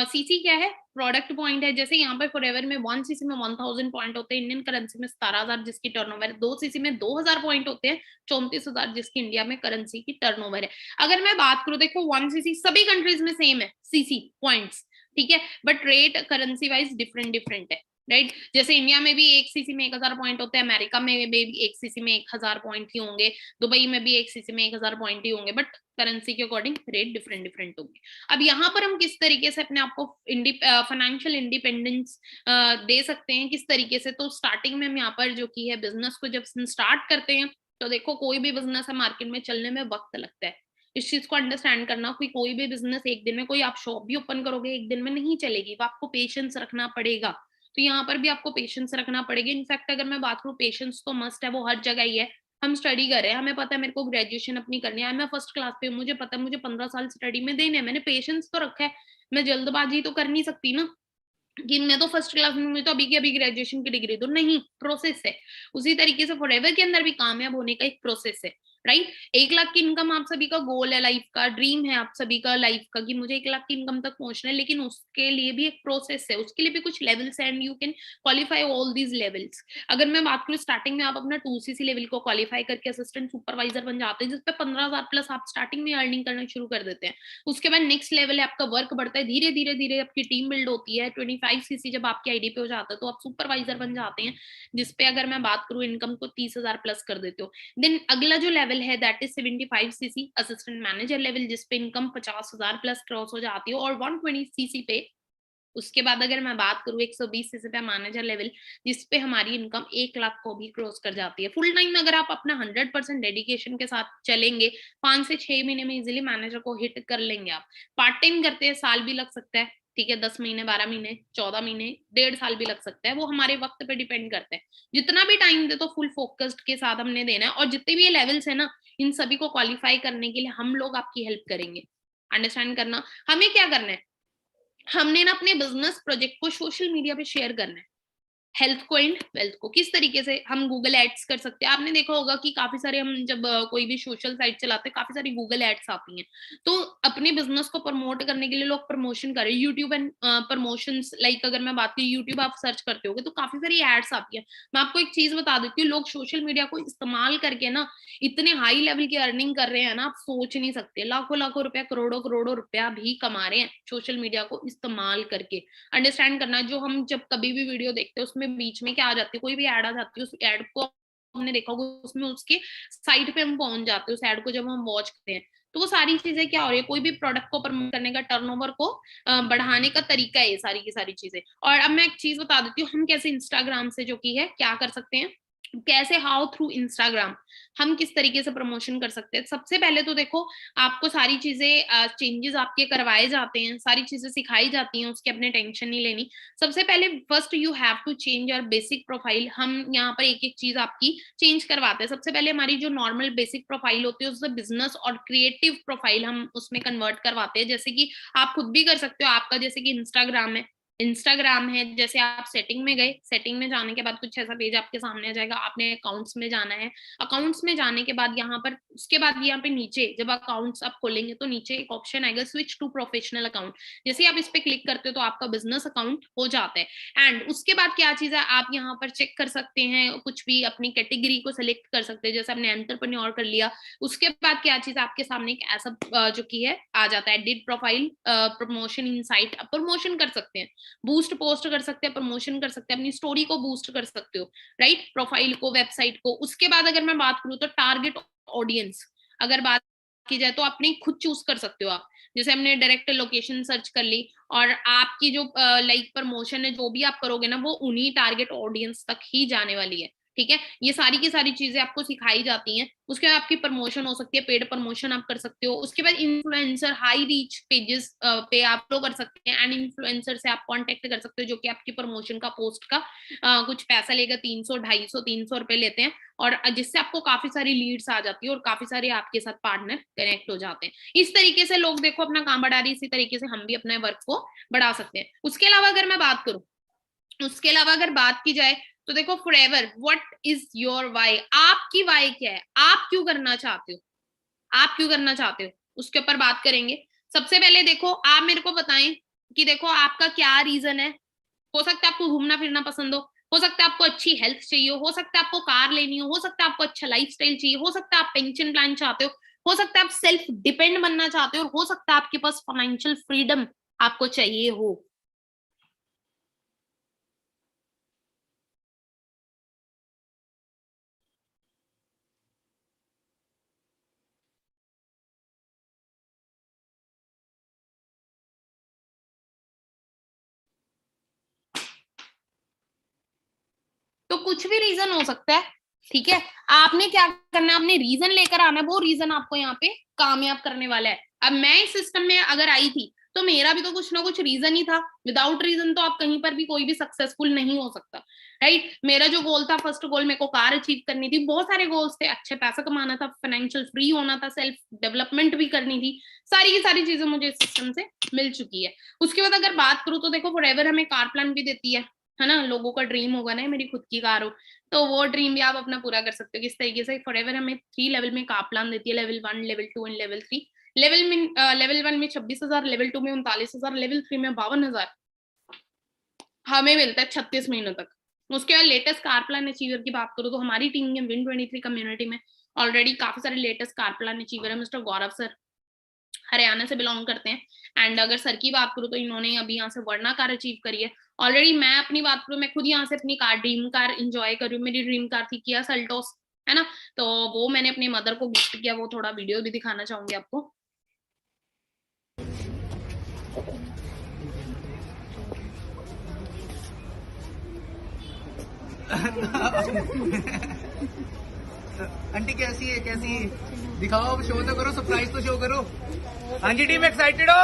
Speaker 1: CC क्या है? प्रोडक्ट पॉइंट है। जैसे यहाँ पे फॉरएवर में 1 CC में 1000 पॉइंट होते हैं, इंडियन करेंसी में 17,000 जिसकी टर्नओवर है। 2 CC में 2000 पॉइंट होते हैं, 34,000 जिसकी इंडिया में करेंसी की टर्नओवर है। अगर मैं बात करूं, देखो 1 CC सभी कंट्रीज में सेम है, CC पॉइंट्स, ठीक है, but rate currency wise different different है, राइट। जैसे इंडिया में भी 1 CC में 1000 पॉइंट होते हैं, अमेरिका में भी 1 CC में 1000 पॉइंट ही होंगे, दुबई में भी 1 CC में 1000 पॉइंट ही होंगे, बट करेंसी के अकॉर्डिंग रेट डिफरेंट डिफरेंट होंगे। अब यहाँ पर हम किस तरीके से अपने आप को फाइनेंशियल इंडिपेंडेंस दे सकते हैं, किस तरीके से? तो स्टार्टिंग में हम यहाँ पर जो की है बिजनेस को जब स्टार्ट करते हैं, तो देखो कोई भी बिजनेस है मार्केट में चलने में वक्त लगता है। इस चीज को अंडरस्टैंड करना, कोई भी बिजनेस एक दिन में, कोई आप शॉप भी ओपन करोगे एक दिन में नहीं चलेगी, वो आपको पेशेंस रखना पड़ेगा। तो यहाँ पर भी आपको पेशेंस रखना पड़ेगा। इनफैक्ट अगर मैं बात करूँ, पेशेंस तो मस्ट है, वो हर जगह ही है। हम स्टडी कर रहे हैं, हमें पता है मेरे को ग्रेजुएशन अपनी करनी है, मैं फर्स्ट क्लास पे हूँ, मुझे पता है मुझे 15 साल स्टडी में देने हैं, मैंने पेशेंस तो रखा है। मैं जल्दबाजी तो कर नहीं सकती ना कि मैं तो फर्स्ट क्लास में हूँ, तो अभी की अभी ग्रेजुएशन की डिग्री दो, नहीं, प्रोसेस है। उसी तरीके से फॉरएवर के अंदर भी कामयाब होने का एक प्रोसेस है, राइट। 1 लाख की इनकम आप सभी का गोल है, लाइफ का ड्रीम है आप सभी का लाइफ का, कि मुझे 1 लाख की इनकम तक पहुंचना है, लेकिन उसके लिए भी एक प्रोसेस है, उसके लिए भी कुछ लेवल्स है, and you can qualify all these levels. अगर मैं बात करूँ, स्टार्टिंग में आप अपना 2 CC लेवल को क्वालिफाई करके असिस्टेंट सुपरवाइजर बन जाते हैं, जिसपे 15,000 प्लस आप स्टार्टिंग में अर्निंग करना शुरू कर देते हैं। उसके बाद नेक्स्ट लेवल है, आपका वर्क बढ़ता है, धीरे धीरे धीरे आपकी टीम बिल्ड होती है। 25 CC जब आपकी आईडी पे हो जाता है, तो आप सुपरवाइजर बन जाते हैं, जिसपे अगर मैं बात करूँ इनकम को 30,000 प्लस कर देते हो। देन अगला जो लेवल है that is 75 CC assistant manager level, जिसपे इनकम 50,000 प्लस क्रॉस हो जाती है। और 120 CC पे उसके बाद अगर मैं बात करूँ 120 CC पे मैनेजर लेवल, जिसपे हमारी इनकम 1 लाख को भी क्रॉस कर जाती है। फुल टाइम अगर आप अपना 100% डेडिकेशन के साथ चलेंगे, 5 से 6 महीने में इजीली मैनेजर को हिट कर लेंगे आप। पार्ट टाइम करते हैं, साल भी लग सकता है, ठीक है, 10 महीने, 12 महीने, 14 महीने, 1.5 साल भी लग सकता है, वो हमारे वक्त पे डिपेंड करता है। जितना भी टाइम दे तो फुल फोकस्ड के साथ हमने देना है। और जितने भी ये लेवल्स है ना, इन सभी को क्वालिफाई करने के लिए हम लोग आपकी हेल्प करेंगे। अंडरस्टैंड करना, हमें क्या करना है, हमने ना अपने बिजनेस प्रोजेक्ट को सोशल मीडिया पे शेयर करना है। हेल्थ को एंड वेल्थ को किस तरीके से हम गूगल एड्स कर सकते हैं। आपने देखा होगा कि काफी सारे हम जब कोई भी सोशल साइट चलाते हैं, काफी सारी गूगल एड्स आती हैं। तो अपने बिजनेस को प्रमोट करने के लिए लोग प्रमोशन कर रहे हैं, यूट्यूब एंड प्रमोशंस, लाइक अगर मैं बात करूँ, यूट्यूब आप सर्च करते होगे तो काफी सारी एड्स आती है। मैं आपको एक चीज बता देती हूँ, लोग सोशल मीडिया को इस्तेमाल करके ना इतने हाई लेवल की अर्निंग कर रहे हैं ना, आप सोच नहीं सकते। लाखों लाखों रुपया, करोड़ों करोड़ों रुपया भी कमा रहे हैं सोशल मीडिया को इस्तेमाल करके। अंडरस्टैंड करना, जो हम जब कभी भी वीडियो देखते हैं उसमें बीच में क्या आ जाती है, कोई भी ऐड आ जाती है, उस ऐड को हमने देखा होगा, उसमें उसके साइट पे हम पहुंच जाते हैं, उस ऐड को जब हम वॉच करते हैं, तो वो सारी चीजें क्या हो रही है, कोई भी प्रोडक्ट को प्रमोट करने का, टर्नओवर को बढ़ाने का तरीका है ये सारी की सारी चीजें। और अब मैं एक चीज बता देती हूँ, हम कैसे इंस्टाग्राम से जो की है क्या कर सकते हैं, कैसे, हाउ थ्रू इंस्टाग्राम हम किस तरीके से प्रमोशन कर सकते हैं। सबसे पहले तो देखो आपको सारी चीजें चेंजेस आपके करवाए जाते हैं, सारी चीजें सिखाई जाती हैं, उसकी अपने टेंशन नहीं लेनी। सबसे पहले first you have to change your basic profile. हम यहाँ पर एक एक चीज आपकी चेंज करवाते हैं। सबसे पहले हमारी जो नॉर्मल बेसिक प्रोफाइल होती है उससे बिजनेस और क्रिएटिव प्रोफाइल हम उसमें कन्वर्ट करवाते हैं। जैसे कि आप खुद भी कर सकते हो, आपका जैसे कि इंस्टाग्राम है, जैसे आप सेटिंग में गए, सेटिंग में जाने के बाद कुछ ऐसा पेज आपके सामने आ जाएगा, आपने अकाउंट्स में जाना है। अकाउंट्स में जाने के बाद यहाँ पर, उसके बाद यहाँ पे नीचे जब अकाउंट्स आप खोलेंगे तो नीचे एक ऑप्शन आएगा स्विच टू प्रोफेशनल अकाउंट। जैसे आप इस पे क्लिक करते हो तो आपका बिजनेस अकाउंट हो जाता है। एंड उसके बाद क्या चीज है, आप यहाँ पर चेक कर सकते हैं, कुछ भी अपनी कैटेगरी को सिलेक्ट कर सकते हैं। जैसे आपने एंटरप्रेन्योर कर लिया, उसके बाद क्या चीज आपके सामने एक ऐसा जो की है आ जाता है, edit profile, promotion insight, promotion कर सकते हैं, बूस्ट पोस्ट कर सकते हैं, प्रमोशन कर सकते हैं, अपनी स्टोरी को बूस्ट कर सकते हो, राइट, प्रोफाइल को, वेबसाइट को। उसके बाद अगर मैं बात करूं तो टारगेट ऑडियंस अगर बात की जाए तो अपने खुद चूज कर सकते हो आप। जैसे हमने डायरेक्ट लोकेशन सर्च कर ली और आपकी जो लाइक प्रमोशन है जो भी आप करोगे ना वो उन्हीं टारगेट ऑडियंस तक ही जाने वाली है। ठीक है, ये सारी की सारी चीजें आपको सिखाई जाती हैं। उसके बाद आपकी प्रमोशन हो सकती है, पेड प्रमोशन आप कर सकते हो। उसके बाद इन्फ्लुएंसर हाई रीच पेजेस पे आप लो कर सकते हैं, एंड इन्फ्लुएंसर से आप कांटेक्ट कर सकते हो जो कि आपकी प्रमोशन का पोस्ट का कुछ पैसा लेगा, 300 250 300 रुपए लेते हैं, और जिससे आपको काफी सारी लीड्स आ जाती है और काफी सारे आपके साथ पार्टनर कनेक्ट हो जाते हैं। इस तरीके से लोग देखो अपना काम बढ़ा रही है, इसी तरीके से हम भी अपने वर्क को बढ़ा सकते हैं। उसके अलावा अगर मैं बात करूं, उसके अलावा अगर बात की जाए तो देखो Forever what is your why, आपकी वाई क्या है, आप क्यों करना चाहते हो, आप क्यों करना चाहते हो, उसके ऊपर बात करेंगे। सबसे पहले देखो आप मेरे को बताएं कि देखो आपका क्या रीजन है। हो सकता है आपको घूमना फिरना पसंद हो सकता है आपको अच्छी हेल्थ चाहिए, हो सकता है आपको कार लेनी हो सकता है आपको अच्छा लाइफस्टाइल चाहिए, हो सकता है आप पेंशन प्लान चाहते हो सकता है आप सेल्फ डिपेंड बनना चाहते हो, और हो सकता है आपके पास फाइनेंशियल फ्रीडम आपको चाहिए हो। तो कुछ भी रीजन हो सकता है, ठीक है। आपने क्या करना है, आपने रीजन लेकर आना है, वो रीजन आपको यहाँ पे कामयाब करने वाला है। अब मैं इस सिस्टम में अगर आई थी तो मेरा भी तो कुछ ना कुछ रीजन ही था। विदाउट रीजन तो आप कहीं पर भी कोई भी सक्सेसफुल नहीं हो सकता, राइट। मेरा जो गोल था, फर्स्ट गोल मेरे को कार अचीव करनी थी, बहुत सारे गोल्स थे, अच्छे पैसा कमाना था, फाइनेंशियल फ्री होना था, सेल्फ डेवलपमेंट भी करनी थी, सारी की सारी चीजें मुझे इस सिस्टम से मिल चुकी है। उसके बाद अगर बात करूँ तो देखो फॉरएवर हमें कार प्लान भी देती है ना। लोगों का ड्रीम होगा ना मेरी खुद की कार हो, तो वो ड्रीम भी आप अपना पूरा कर सकते हो। किस तरीके से, फॉरएवर हमें 3 लेवल में कार प्लान देती है, level 1, level 2 and level 3। Level 1 में 26,000, लेवल 2 में 39,000, लेवल 3 में 52,000 हमें मिलता है 36 महीनों तक। उसके बाद लेटेस्ट कार प्लान अचीवर की बात करूँ तो हमारी टीम के Win23 कम्युनिटी में ऑलरेडी काफी सारे लेटेस्ट कार प्लान अचीवर है। मिस्टर गौरव सर हरियाणा से बिलोंग करते हैं, एंड अगर सर की बात करूँ तो इन्होंने अभी यहाँ से वर्णा कार अचीव करी है ऑलरेडी। मैं अपनी बात करूँ, मैं खुद यहाँ से अपनी कार, ड्रीम कार इंजॉय कर रही हूँ। मेरी ड्रीम कार थी किया सेल्टोस, है ना, तो वो मैंने अपनी मदर को गिफ्ट किया। वो थोड़ा वीडियो भी दिखाना चाहूंगी आपको।
Speaker 2: आंटी कैसी है, कैसी है? दिखाओ, अब शो तो करो, सरप्राइज तो शो करो। हाँ जी टीम, एक्साइटेड हो?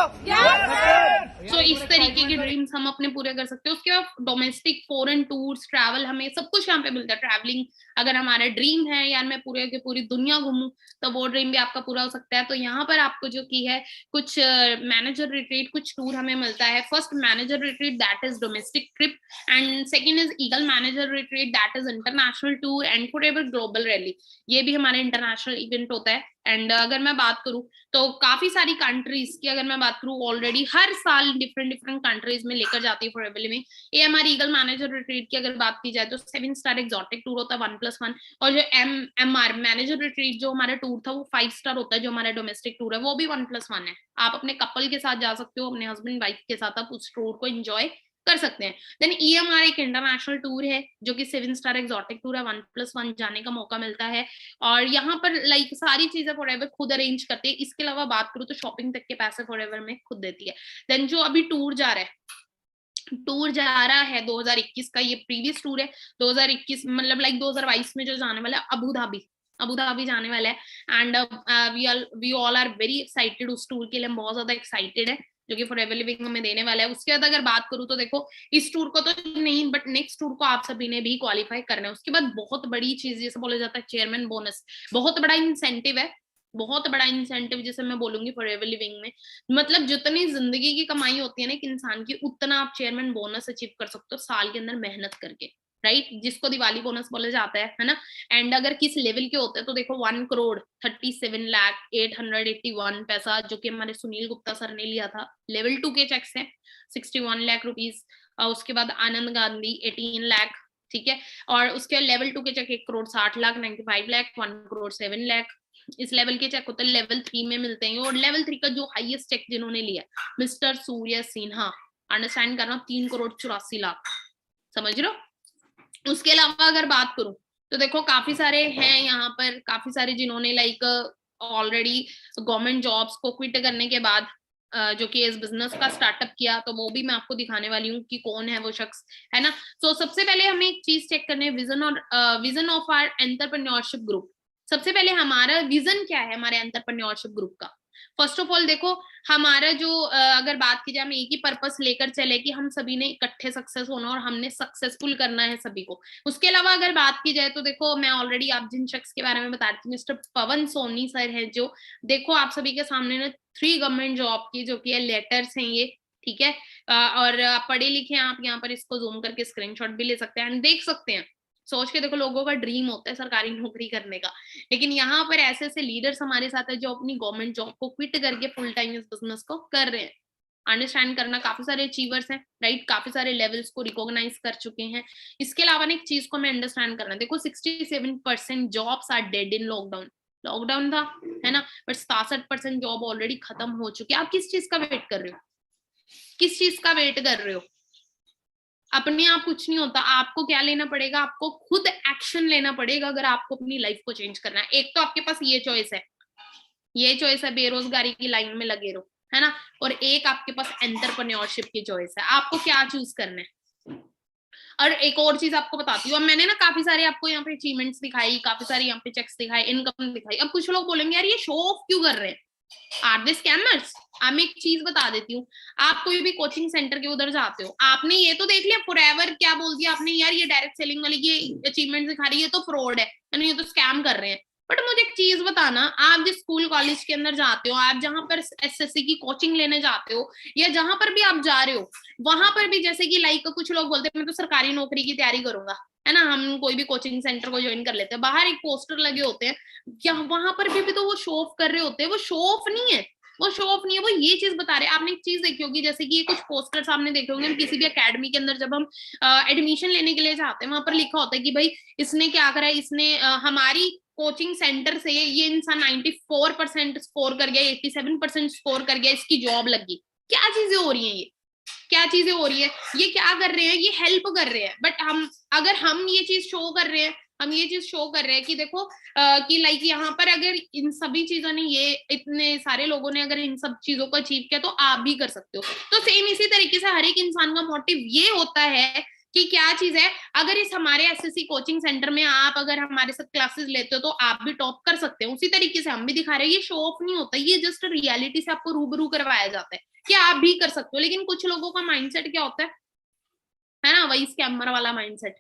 Speaker 1: सो इस तरीके की ड्रीम्स हम अपने पूरे कर सकते हैं। उसके बाद डोमेस्टिक फॉरेन टूर्स, ट्रैवल, हमें सब कुछ यहाँ पे मिलता है। ट्रैवलिंग अगर हमारा ड्रीम है यार मैं पूरे की पूरी दुनिया घूमूं, तो वो ड्रीम भी आपका पूरा हो सकता है। तो यहाँ पर आपको जो की है कुछ मैनेजर रिट्रीट, कुछ टूर हमें मिलता है। First manager retreat that is domestic trip, and second is eagle manager retreat that is international tour, and forever global rally, ये भी हमारा इंटरनेशनल इवेंट होता है। एंड अगर मैं बात करूं तो काफी सारी कंट्रीज की अगर मैं बात करूं, ऑलरेडी हर साल डिफरेंट डिफरेंट कंट्रीज में लेकर जाती है फॉरएवर में। ये हमारी ईगल मैनेजर रिट्रीट की अगर बात की जाए तो 7 स्टार एक्सोटिक टूर होता है 1+1, और जो MR मैनेजर रिट्रीट जो हमारा टूर था वो 5 स्टार होता है। जो हमारा डोमेस्टिक टूर है वो भी 1+1 है। आप अपने कपल के साथ जा सकते हो, अपने हस्बैंड वाइफ के साथ आप उस टूर को एंजॉय कर सकते हैं। देन EMR एक इंटरनेशनल टूर है जो कि 7 स्टार एक्सोटिक टूर है, 1+1 जाने का मौका मिलता है, और यहाँ पर लाइक सारी चीजें फॉरएवर खुद अरेंज करते हैं। इसके अलावा बात करूँ तो शॉपिंग तक के पैसे फॉरएवर में खुद देती है। देन जो अभी टूर जा रहा है, टूर जा रहा है 2021 का, ये प्रीवियस टूर है 2021, मतलब लाइक 2022 में जो जाने वाला है, अबू धाबी जाने वाला है। And we all are very excited, उस टूर के लिए हम बहुत ज्यादा एक्साइटेड है, जो कि फॉरएवर लिविंग हमें देने वाला है। उसके बाद अगर बात करूं तो देखो, इस टूर को तो नहीं, बट नेक्स्ट टूर को आप सभी ने भी क्वालिफाई करना है। उसके बाद बहुत बड़ी चीज जैसे बोला जाता है चेयरमैन बोनस, बहुत बड़ा इंसेंटिव है, बहुत बड़ा इंसेंटिव जैसे मैं बोलूंगी फॉरएवर लिविंग में। मतलब जितनी जिंदगी की कमाई होती है ना एक इंसान की, उतना आप चेयरमैन बोनस अचीव कर सकते हो साल के अंदर मेहनत करके, राइट, जिसको दिवाली बोनस बोला जाता है ना। एंड अगर किस लेवल के होते हैं तो देखो 1,37,881 पैसा, जो कि हमारे सुनील गुप्ता सर ने लिया था। लेवल 2 के चेक्स हैं 61 लाख रुपीज। उसके बाद आनंद गांधी 18 लाख, ठीक है। और उसके लेवल 2 के चेक 1,60,60,00,000, 95 लाख, 1,07 लाख। इस लेवल के चेक होते हैं लेवल 3 में मिलते हैं। और लेवल 3 का जो हाईएस्ट चेक जिन्होंने लिया, मिस्टर सूर्य सिन्हा, अंडरस्टैंड करना, 3,84,00,000, समझ रहे हो। उसके अलावा अगर बात करूं तो देखो काफी सारे हैं यहाँ पर, काफी सारे जिन्होंने लाइक ऑलरेडी गवर्नमेंट जॉब्स को क्विट करने के बाद जो कि इस बिजनेस का स्टार्टअप किया, तो वो भी मैं आपको दिखाने वाली हूँ कि कौन है वो शख्स, है ना। तो सबसे पहले हमें एक चीज चेक करनी है, vision of our entrepreneurship group. सबसे पहले हमारा विजन क्या है हमारे एंटरप्रेन्योरशिप ग्रुप का। फर्स्ट ऑफ ऑल देखो, हमारा जो अगर बात की जाए, हम एक ही पर्पस लेकर चले कि हम सभी ने इकट्ठे सक्सेस होना और हमने सक्सेसफुल करना है सभी को। उसके अलावा अगर बात की जाए तो देखो, मैं ऑलरेडी आप जिन शख्स के बारे में बता रही थी, मिस्टर पवन सोनी सर है, जो देखो आप सभी के सामने ना 3 गवर्नमेंट जॉब की जो कि लेटर्स हैं ये, ठीक है। और पढ़े लिखे हैं आप, यहाँ पर इसको जूम करके स्क्रीनशॉट भी ले सकते हैं एंड देख सकते हैं। सोच के देखो, लोगों का ड्रीम होता है सरकारी नौकरी करने का, लेकिन यहाँ पर ऐसे ऐसे लीडर्स हमारे साथ है जो अपनी गवर्नमेंट जॉब को क्विट करके फुल टाइम इस बिजनेस को कर रहे हैं। अंडरस्टैंड करना, काफी सारे अचीवर्स हैं, राइट, काफी सारे लेवल्स को रिकॉग्नाइज कर चुके हैं। इसके अलावा एक चीज को मैं अंडरस्टैंड करना, देखो 67% jobs are dead in lockdown. Lockdown था, है ना, बट 67% जॉब ऑलरेडी खत्म हो चुकी है। आप किस चीज का वेट कर रहे हो, किस चीज का वेट कर रहे हो। अपने आप कुछ नहीं होता, आपको क्या लेना पड़ेगा, आपको खुद एक्शन लेना पड़ेगा अगर आपको अपनी लाइफ को चेंज करना है। एक तो आपके पास ये चॉइस है, ये चॉइस है बेरोजगारी की लाइन में लगे रहो, है ना, और एक आपके पास एंटरप्रेन्योरशिप की चॉइस है। आपको क्या चूज करना है। और एक और चीज आपको बताती हूँ, अब मैंने ना काफी सारे आपको यहाँ पे अचीवमेंट्स दिखाई, काफी सारे यहाँ पे चेक्स दिखाए, इनकम दिखाई। अब कुछ लोग बोलेंगे यार ये शो ऑफ क्यों कर रहे हैं, आर दे स्कैमर्स। आप मैं एक चीज बता देती हूँ, आप कोई भी कोचिंग सेंटर के उधर जाते हो, आपने ये तो देख लिया फॉरएवर क्या बोल दिया आपने, यार ये डायरेक्ट सेलिंग वाली ये अचीवमेंट दिखा रही है, ये तो फ्रॉड है, ये तो स्कैम कर रहे हैं। बट मुझे एक चीज बताना, आप जिस स्कूल कॉलेज के अंदर जाते हो, आप जहां पर एसएससी की कोचिंग लेने जाते हो, या जहां पर भी आप जा रहे हो, वहां पर भी जैसे कि लाइक कुछ लोग बोलते हैं मैं तो सरकारी नौकरी की तैयारी करूंगा, है ना, हम कोई भी कोचिंग सेंटर को ज्वाइन कर लेते हैं, बाहर एक पोस्टर लगे होते हैं, वहां पर भी तो वो शो ऑफ कर रहे होते हैं। वो शो ऑफ नहीं है, वो शो ऑफ नहीं है, वो ये चीज बता रहे हैं। आपने एक चीज देखी होगी, जैसे कि ये कुछ पोस्टर्स आपने देखे होंगे, हम किसी भी एकेडमी के अंदर जब हम एडमिशन लेने के लिए जाते हैं, वहां पर लिखा होता है कि भाई इसने क्या करा है, इसने हमारी कोचिंग सेंटर से ये इंसान 94% स्कोर कर गया, 87% स्कोर कर गया, इसकी जॉब लगी। क्या चीजें हो रही है ये, क्या चीजें हो रही है, ये क्या कर रहे हैं, ये हेल्प कर रहे हैं। बट हम अगर हम ये चीज शो कर रहे हैं, हम ये चीज शो कर रहे हैं कि देखो कि लाइक यहाँ पर अगर इन सभी चीजों ने, ये इतने सारे लोगों ने अगर इन सब चीजों को अचीव किया, तो आप भी कर सकते हो। तो सेम इसी तरीके से हर एक इंसान का मोटिव ये होता है कि क्या चीज है, अगर इस हमारे एसएससी कोचिंग सेंटर में आप अगर हमारे साथ क्लासेस लेते हो तो आप भी टॉप कर सकते हो। उसी तरीके से हम भी दिखा रहे हैं, ये शो ऑफ नहीं होता, ये जस्ट रियलिटी से आपको रूबरू करवाया जाता है कि आप भी कर सकते हो। लेकिन कुछ लोगों का माइंडसेट क्या होता है ना, वही स्कैमर वाला माइंडसेट।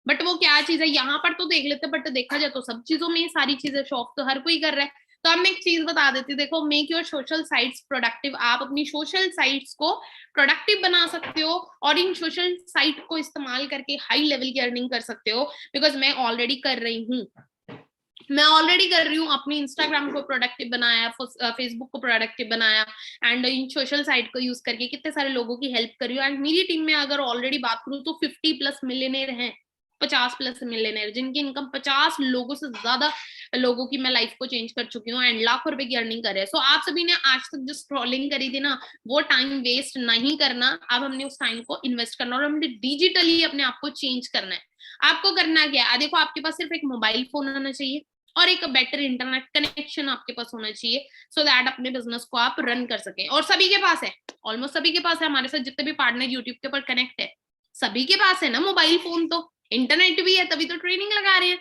Speaker 1: बट वो क्या चीज है, यहाँ पर तो देख लेते, बट देखा जाए तो सब चीजों में सारी चीजें शो ऑफ तो हर कोई कर रहा है। तो अब मैं एक चीज बता देती हूँ, देखो make your social sites productive. आप अपनी सोशल साइट्स को प्रोडक्टिव बना सकते हो और इन सोशल साइट को इस्तेमाल करके हाई लेवल की अर्निंग कर सकते हो। बिकॉज मैं ऑलरेडी कर रही हूँ, मैं ऑलरेडी कर रही हूँ, अपनी इंस्टाग्राम को प्रोडक्टिव बनाया, फेसबुक को प्रोडक्टिव बनाया, एंड इन सोशल साइट को यूज करके कितने सारे लोगों की हेल्प कर रही हूँ। एंड मेरी टीम में अगर ऑलरेडी बात करूँ तो 50+ मिलियनेयर हैं, 50+ मिलियनेयर, जिनकी इनकम 50 लोगों से ज्यादा लोगों की मैं लाइफ को चेंज कर चुकी हूँ एंड लाखों रुपए की अर्निंग कर रहे हैं। सो आप सभी ने आज तक जो स्क्रॉलिंग करी थी ना, वो टाइम वेस्ट नहीं करना। अब हमने उस टाइम को इन्वेस्ट करना और हमने डिजिटली अपने आप को चेंज करना है। आपको करना क्या है, देखो आपके पास सिर्फ एक मोबाइल फोन होना चाहिए और एक बेटर इंटरनेट कनेक्शन आपके पास होना चाहिए, सो दैट अपने बिजनेस को आप रन कर सकें। और सभी के पास है, ऑलमोस्ट सभी के पास है, हमारे साथ जितने भी पार्टनर यूट्यूब के ऊपर कनेक्ट है सभी के पास है ना मोबाइल फोन, तो इंटरनेट भी है, तभी तो ट्रेनिंग लगा रहे हैं,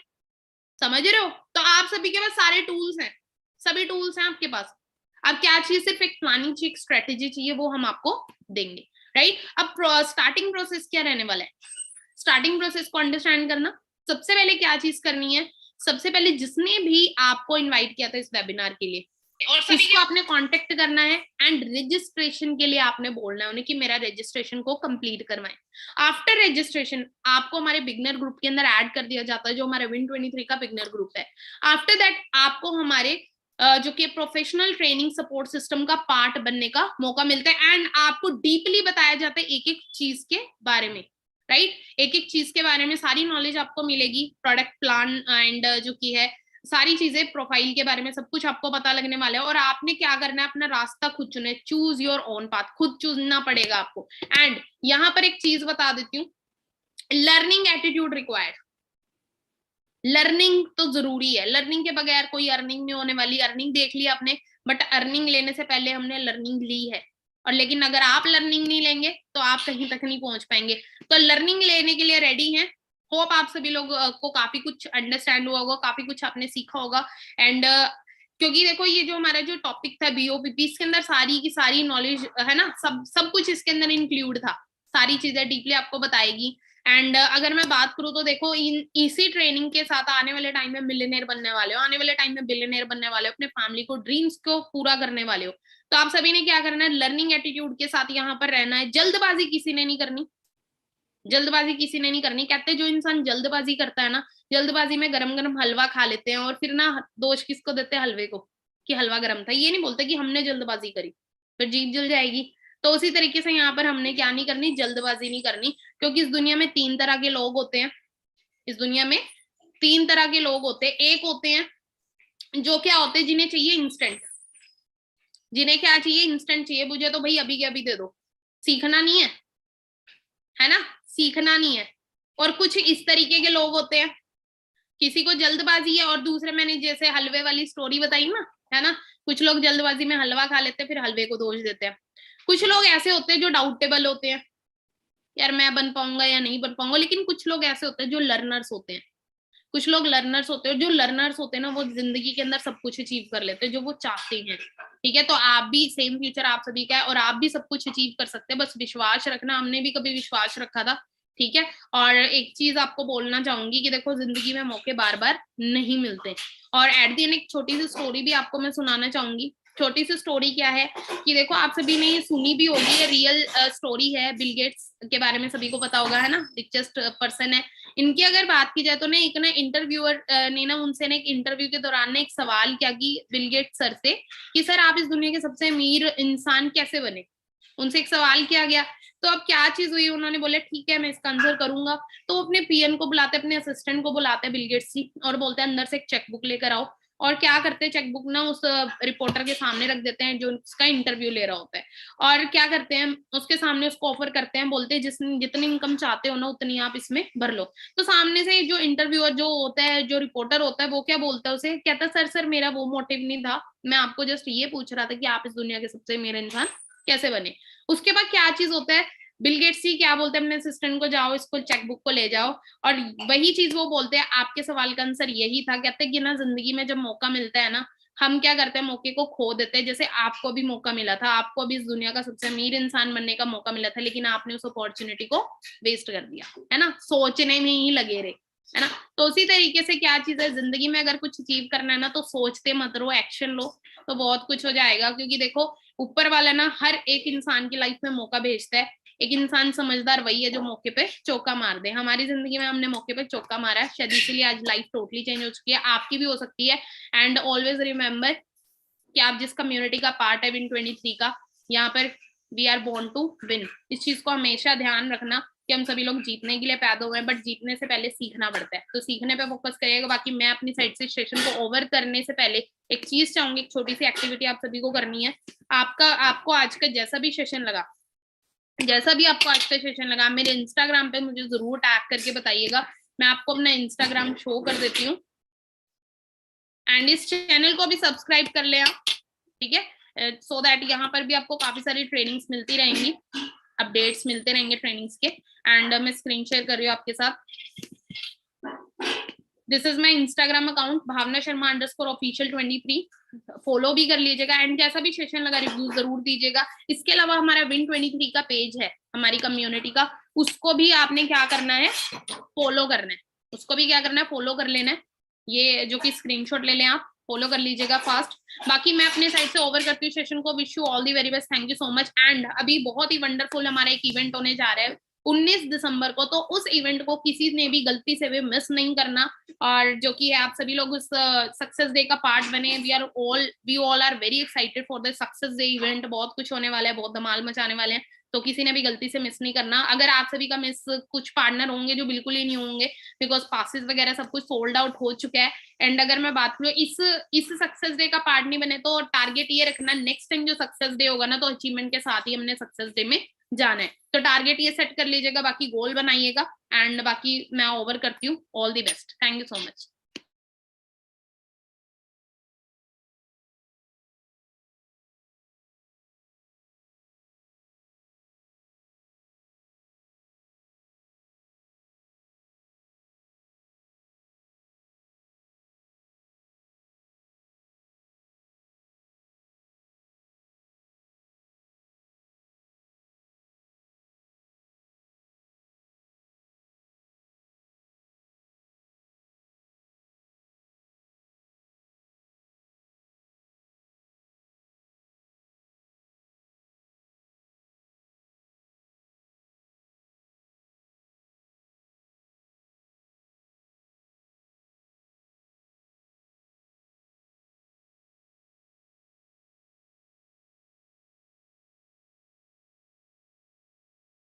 Speaker 1: समझ रहे हो? तो आप सभी के पास सारे टूल्स हैं, सभी टूल्स हैं आपके पास। अब क्या चाहिए, सिर्फ एक प्लानिंग चाहिए, एक स्ट्रेटेजी चाहिए, वो हम आपको देंगे, राइट? अब स्टार्टिंग प्रोसेस क्या रहने वाला है, स्टार्टिंग प्रोसेस को अंडरस्टैंड करना। सबसे पहले क्या चीज करनी है, सबसे पहले जिसने भी आपको इनवाइट किया था इस वेबिनार के लिए और उसको आपने कांटेक्ट करना है एंड रजिस्ट्रेशन के लिए आपने बोलना है उन्हें कि मेरा रजिस्ट्रेशन को कंप्लीट करवाएं। आफ्टर रजिस्ट्रेशन आपको हमारे बिगनर ग्रुप के अंदर ऐड कर दिया जाता है, जो हमारे Win23 का बिगनर ग्रुप है। आफ्टर दैट आपको हमारे जो कि प्रोफेशनल ट्रेनिंग सपोर्ट सिस्टम का पार्ट बनने का मौका मिलता है एंड आपको डीपली बताया जाता है एक एक चीज के बारे में, राइट? एक एक चीज के बारे में सारी नॉलेज आपको मिलेगी, प्रोडक्ट प्लान एंड जो की है सारी चीजें, प्रोफाइल के बारे में सब कुछ आपको पता लगने वाला है। और आपने क्या करना है, अपना रास्ता खुद चुने, चूज योर ओन पाथ, खुद चुनना पड़ेगा आपको। एंड यहाँ पर एक चीज बता देती हूँ, लर्निंग एटीट्यूड रिक्वायर्ड। लर्निंग तो जरूरी है, लर्निंग के बगैर कोई अर्निंग नहीं होने वाली। अर्निंग देख ली आपने, बट अर्निंग लेने से पहले हमने लर्निंग ली है, और लेकिन अगर आप लर्निंग नहीं लेंगे तो आप कहीं तक नहीं पहुंच पाएंगे। तो लर्निंग लेने के लिए रेडी हैं। होप आप सभी लोग को काफी कुछ अंडरस्टैंड हुआ होगा, काफी कुछ आपने सीखा होगा। एंड क्योंकि देखो ये जो हमारा जो टॉपिक था BOPP, इसके अंदर सारी की सारी नॉलेज है ना, सब कुछ इसके अंदर इंक्लूड था, सारी चीजें डीपली आपको बताएगी। एंड अगर मैं बात करूं तो देखो इसी ट्रेनिंग के साथ आने वाले टाइम में मिलियनेयर बनने वाले हो, आने वाले टाइम में बिलियनेयर बनने वाले हो, अपने फैमिली को ड्रीम्स को पूरा करने वाले हो। तो आप सभी ने क्या करना है, लर्निंग एटीट्यूड के साथ यहाँ पर रहना है। जल्दबाजी किसी ने नहीं करनी, जल्दबाजी किसी ने नहीं करनी। कहते जो इंसान जल्दबाजी करता है ना, जल्दबाजी में गरम गरम हलवा खा लेते हैं और फिर ना दोष किसको देते हैं, हलवे को, कि हलवा गरम था। ये नहीं बोलते कि हमने जल्दबाजी करी, फिर जीभ जल जाएगी। तो उसी तरीके से यहाँ पर हमने क्या नहीं करनी, जल्दबाजी नहीं करनी। क्योंकि इस दुनिया में 3 तरह के लोग होते हैं, इस दुनिया में 3 तरह के लोग होते हैं। एक होते हैं जो क्या होते हैं, जिन्हें चाहिए इंस्टेंट, जिन्हें क्या चाहिए, इंस्टेंट चाहिए, मुझे तो भाई अभी के अभी दे दो, सीखना नहीं है ना, सीखना नहीं है। और कुछ इस तरीके के लोग होते हैं, किसी को जल्दबाजी है, और दूसरे मैंने जैसे हलवे वाली स्टोरी बताई ना, है ना, कुछ लोग जल्दबाजी में हलवा खा लेते हैं, फिर हलवे को दोष देते हैं। कुछ लोग ऐसे होते हैं जो डाउटेबल होते हैं, यार मैं बन पाऊंगा या नहीं बन पाऊंगा। लेकिन कुछ लोग ऐसे होते हैं जो लर्नर्स होते हैं, कुछ लोग लर्नर्स होते हैं, जो लर्नर्स होते हैं ना वो जिंदगी के अंदर सब कुछ अचीव कर लेते हैं जो वो चाहते हैं। ठीक है, तो आप भी सेम फ्यूचर आप सभी का है और आप भी सब कुछ अचीव कर सकते हैं, बस विश्वास रखना। हमने भी कभी विश्वास रखा था, ठीक है। और एक चीज आपको बोलना चाहूंगी कि देखो जिंदगी में मौके बार बार नहीं मिलते। और एट दी एंड एक छोटी सी स्टोरी भी आपको मैं सुनाना चाहूंगी। छोटी सी स्टोरी क्या है कि देखो आप सभी ने ये सुनी भी होगी, ये रियल स्टोरी है। बिल गेट्स के बारे में सभी को पता होगा, है ना, रिचेस्ट पर्सन है। इनकी अगर बात की जाए तो ना एक ना इंटरव्यूअर ने ना उनसे ना एक इंटरव्यू के दौरान ना एक सवाल किया कि बिल गेट्स सर से कि सर आप इस दुनिया के सबसे अमीर इंसान कैसे बने। उनसे एक सवाल किया गया, तो अब क्या चीज हुई, उन्होंने बोला ठीक है मैं इसका आंसर करूंगा। तो वो अपने पीएन को बुलाते, अपने असिस्टेंट को बुलाते हैं बिल गेट्स की, और बोलते हैं अंदर से एक चेकबुक लेकर आओ। और क्या करते हैं, चेकबुक ना उस रिपोर्टर के सामने रख देते हैं जो उसका इंटरव्यू ले रहा होता है। और क्या करते हैं, उसके सामने उसको ऑफर करते हैं, बोलते हैं जितनी इनकम चाहते हो ना उतनी आप इसमें भर लो। तो सामने से जो इंटरव्यूअर जो होता है, जो रिपोर्टर होता है, वो क्या बोलता है उसे, कहता है सर मेरा वो मोटिव नहीं था, मैं आपको जस्ट ये पूछ रहा था कि आप इस दुनिया के सबसे अमीर इंसान कैसे बने। उसके बाद क्या चीज होता है, बिल गेट्स ही क्या बोलते हैं अपने असिस्टेंट को, जाओ इसको चेकबुक को ले जाओ। और वही चीज वो बोलते हैं, आपके सवाल का आंसर यही था। कहते हैं कि ना जिंदगी में जब मौका मिलता है ना, हम क्या करते हैं, मौके को खो देते हैं। जैसे आपको भी मौका मिला था, आपको भी इस दुनिया का सबसे अमीर इंसान बनने का मौका मिला था, लेकिन आपने उस अपॉर्चुनिटी को वेस्ट कर दिया, है ना, सोचने में ही लगे रहे, है ना। तो उसी तरीके से क्या चीज है, जिंदगी में अगर कुछ अचीव करना है ना तो सोचते मत रहो, एक्शन लो, तो बहुत कुछ हो जाएगा। क्योंकि देखो ऊपर वाला ना हर एक इंसान की लाइफ में मौका भेजता है। एक इंसान समझदार वही है जो मौके पे चौका मार दे। हमारी जिंदगी में हमने मौके पे चौका मारा है, शायद इसीलिए आज लाइफ टोटली चेंज हो चुकी है, आपकी भी हो सकती है। एंड ऑलवेज रिमेम्बर कि आप जिस कम्युनिटी का पार्ट है Win23 का, यहाँ पर we are born to win. इस चीज को हमेशा ध्यान रखना कि हम सभी लोग जीतने के लिए पैदा हुए हैं, बट जीतने से पहले सीखना पड़ता है, तो सीखने पे फोकस करिएगा। बाकी मैं अपनी साइड से सेशन को ओवर करने से पहले एक चीज चाहूंगी, एक छोटी सी एक्टिविटी आप सभी को करनी है। आपको आज का जैसा भी सेशन लगा, जैसा भी आपको आज का सेशन लगा, मेरे इंस्टाग्राम पे मुझे जरूर टैग करके बताइएगा। मैं आपको अपना इंस्टाग्राम शो कर देती हूँ। एंड इस चैनल को भी सब्सक्राइब कर ले आप, ठीक है। सो दैट यहाँ पर भी आपको काफी सारी ट्रेनिंग्स मिलती रहेंगी, अपडेट्स मिलते रहेंगे ट्रेनिंग्स के। एंड मैं स्क्रीन शेयर कर रही हूँ आपके साथ। This is my Instagram account Bhavna Sharma _official 23, follow भी कर लीजिएगा एंड जैसा भी सेशन लगा रिव्यू जरूर दीजिएगा। इसके अलावा हमारा विन 23 का पेज है हमारी कम्युनिटी का, उसको भी आपने क्या करना है, फॉलो करना है, उसको भी क्या करना है, फॉलो कर लेना है। ये जो कि स्क्रीनशॉट ले लें आप, फॉलो कर लीजिएगा फास्ट। बाकी मैं अपने साइड से ओवर करती हूँ सेशन को। Wish you all the very best, thank you so much. And अभी बहुत ही वंडरफुल हमारा एक इवेंट होने जा रहा है 19 दिसंबर को, तो उस इवेंट को किसी ने भी गलती से भी मिस नहीं करना। और जो कि है आप सभी लोग उस सक्सेस डे का पार्ट बने। We all are very excited for the success day event. बहुत कुछ होने वाला है, बहुत धमाल मचाने वाले हैं, तो किसी ने भी गलती से मिस नहीं करना। अगर आप सभी का मिस, कुछ पार्टनर होंगे जो बिल्कुल ही नहीं होंगे बिकॉज पासेस वगैरह सब कुछ सोल्ड आउट हो चुका है। एंड अगर मैं बात करूँ इस सक्सेस डे का पार्ट नहीं बने तो टारगेट ये रखना, नेक्स्ट टाइम जो सक्सेस डे होगा ना तो अचीवमेंट के साथ ही हमने सक्सेस डे में जाना है। तो टारगेट ये सेट कर लीजिएगा, बाकी गोल बनाइएगा। एंड बाकी मैं ओवर करती हूँ। All the best, thank you so much.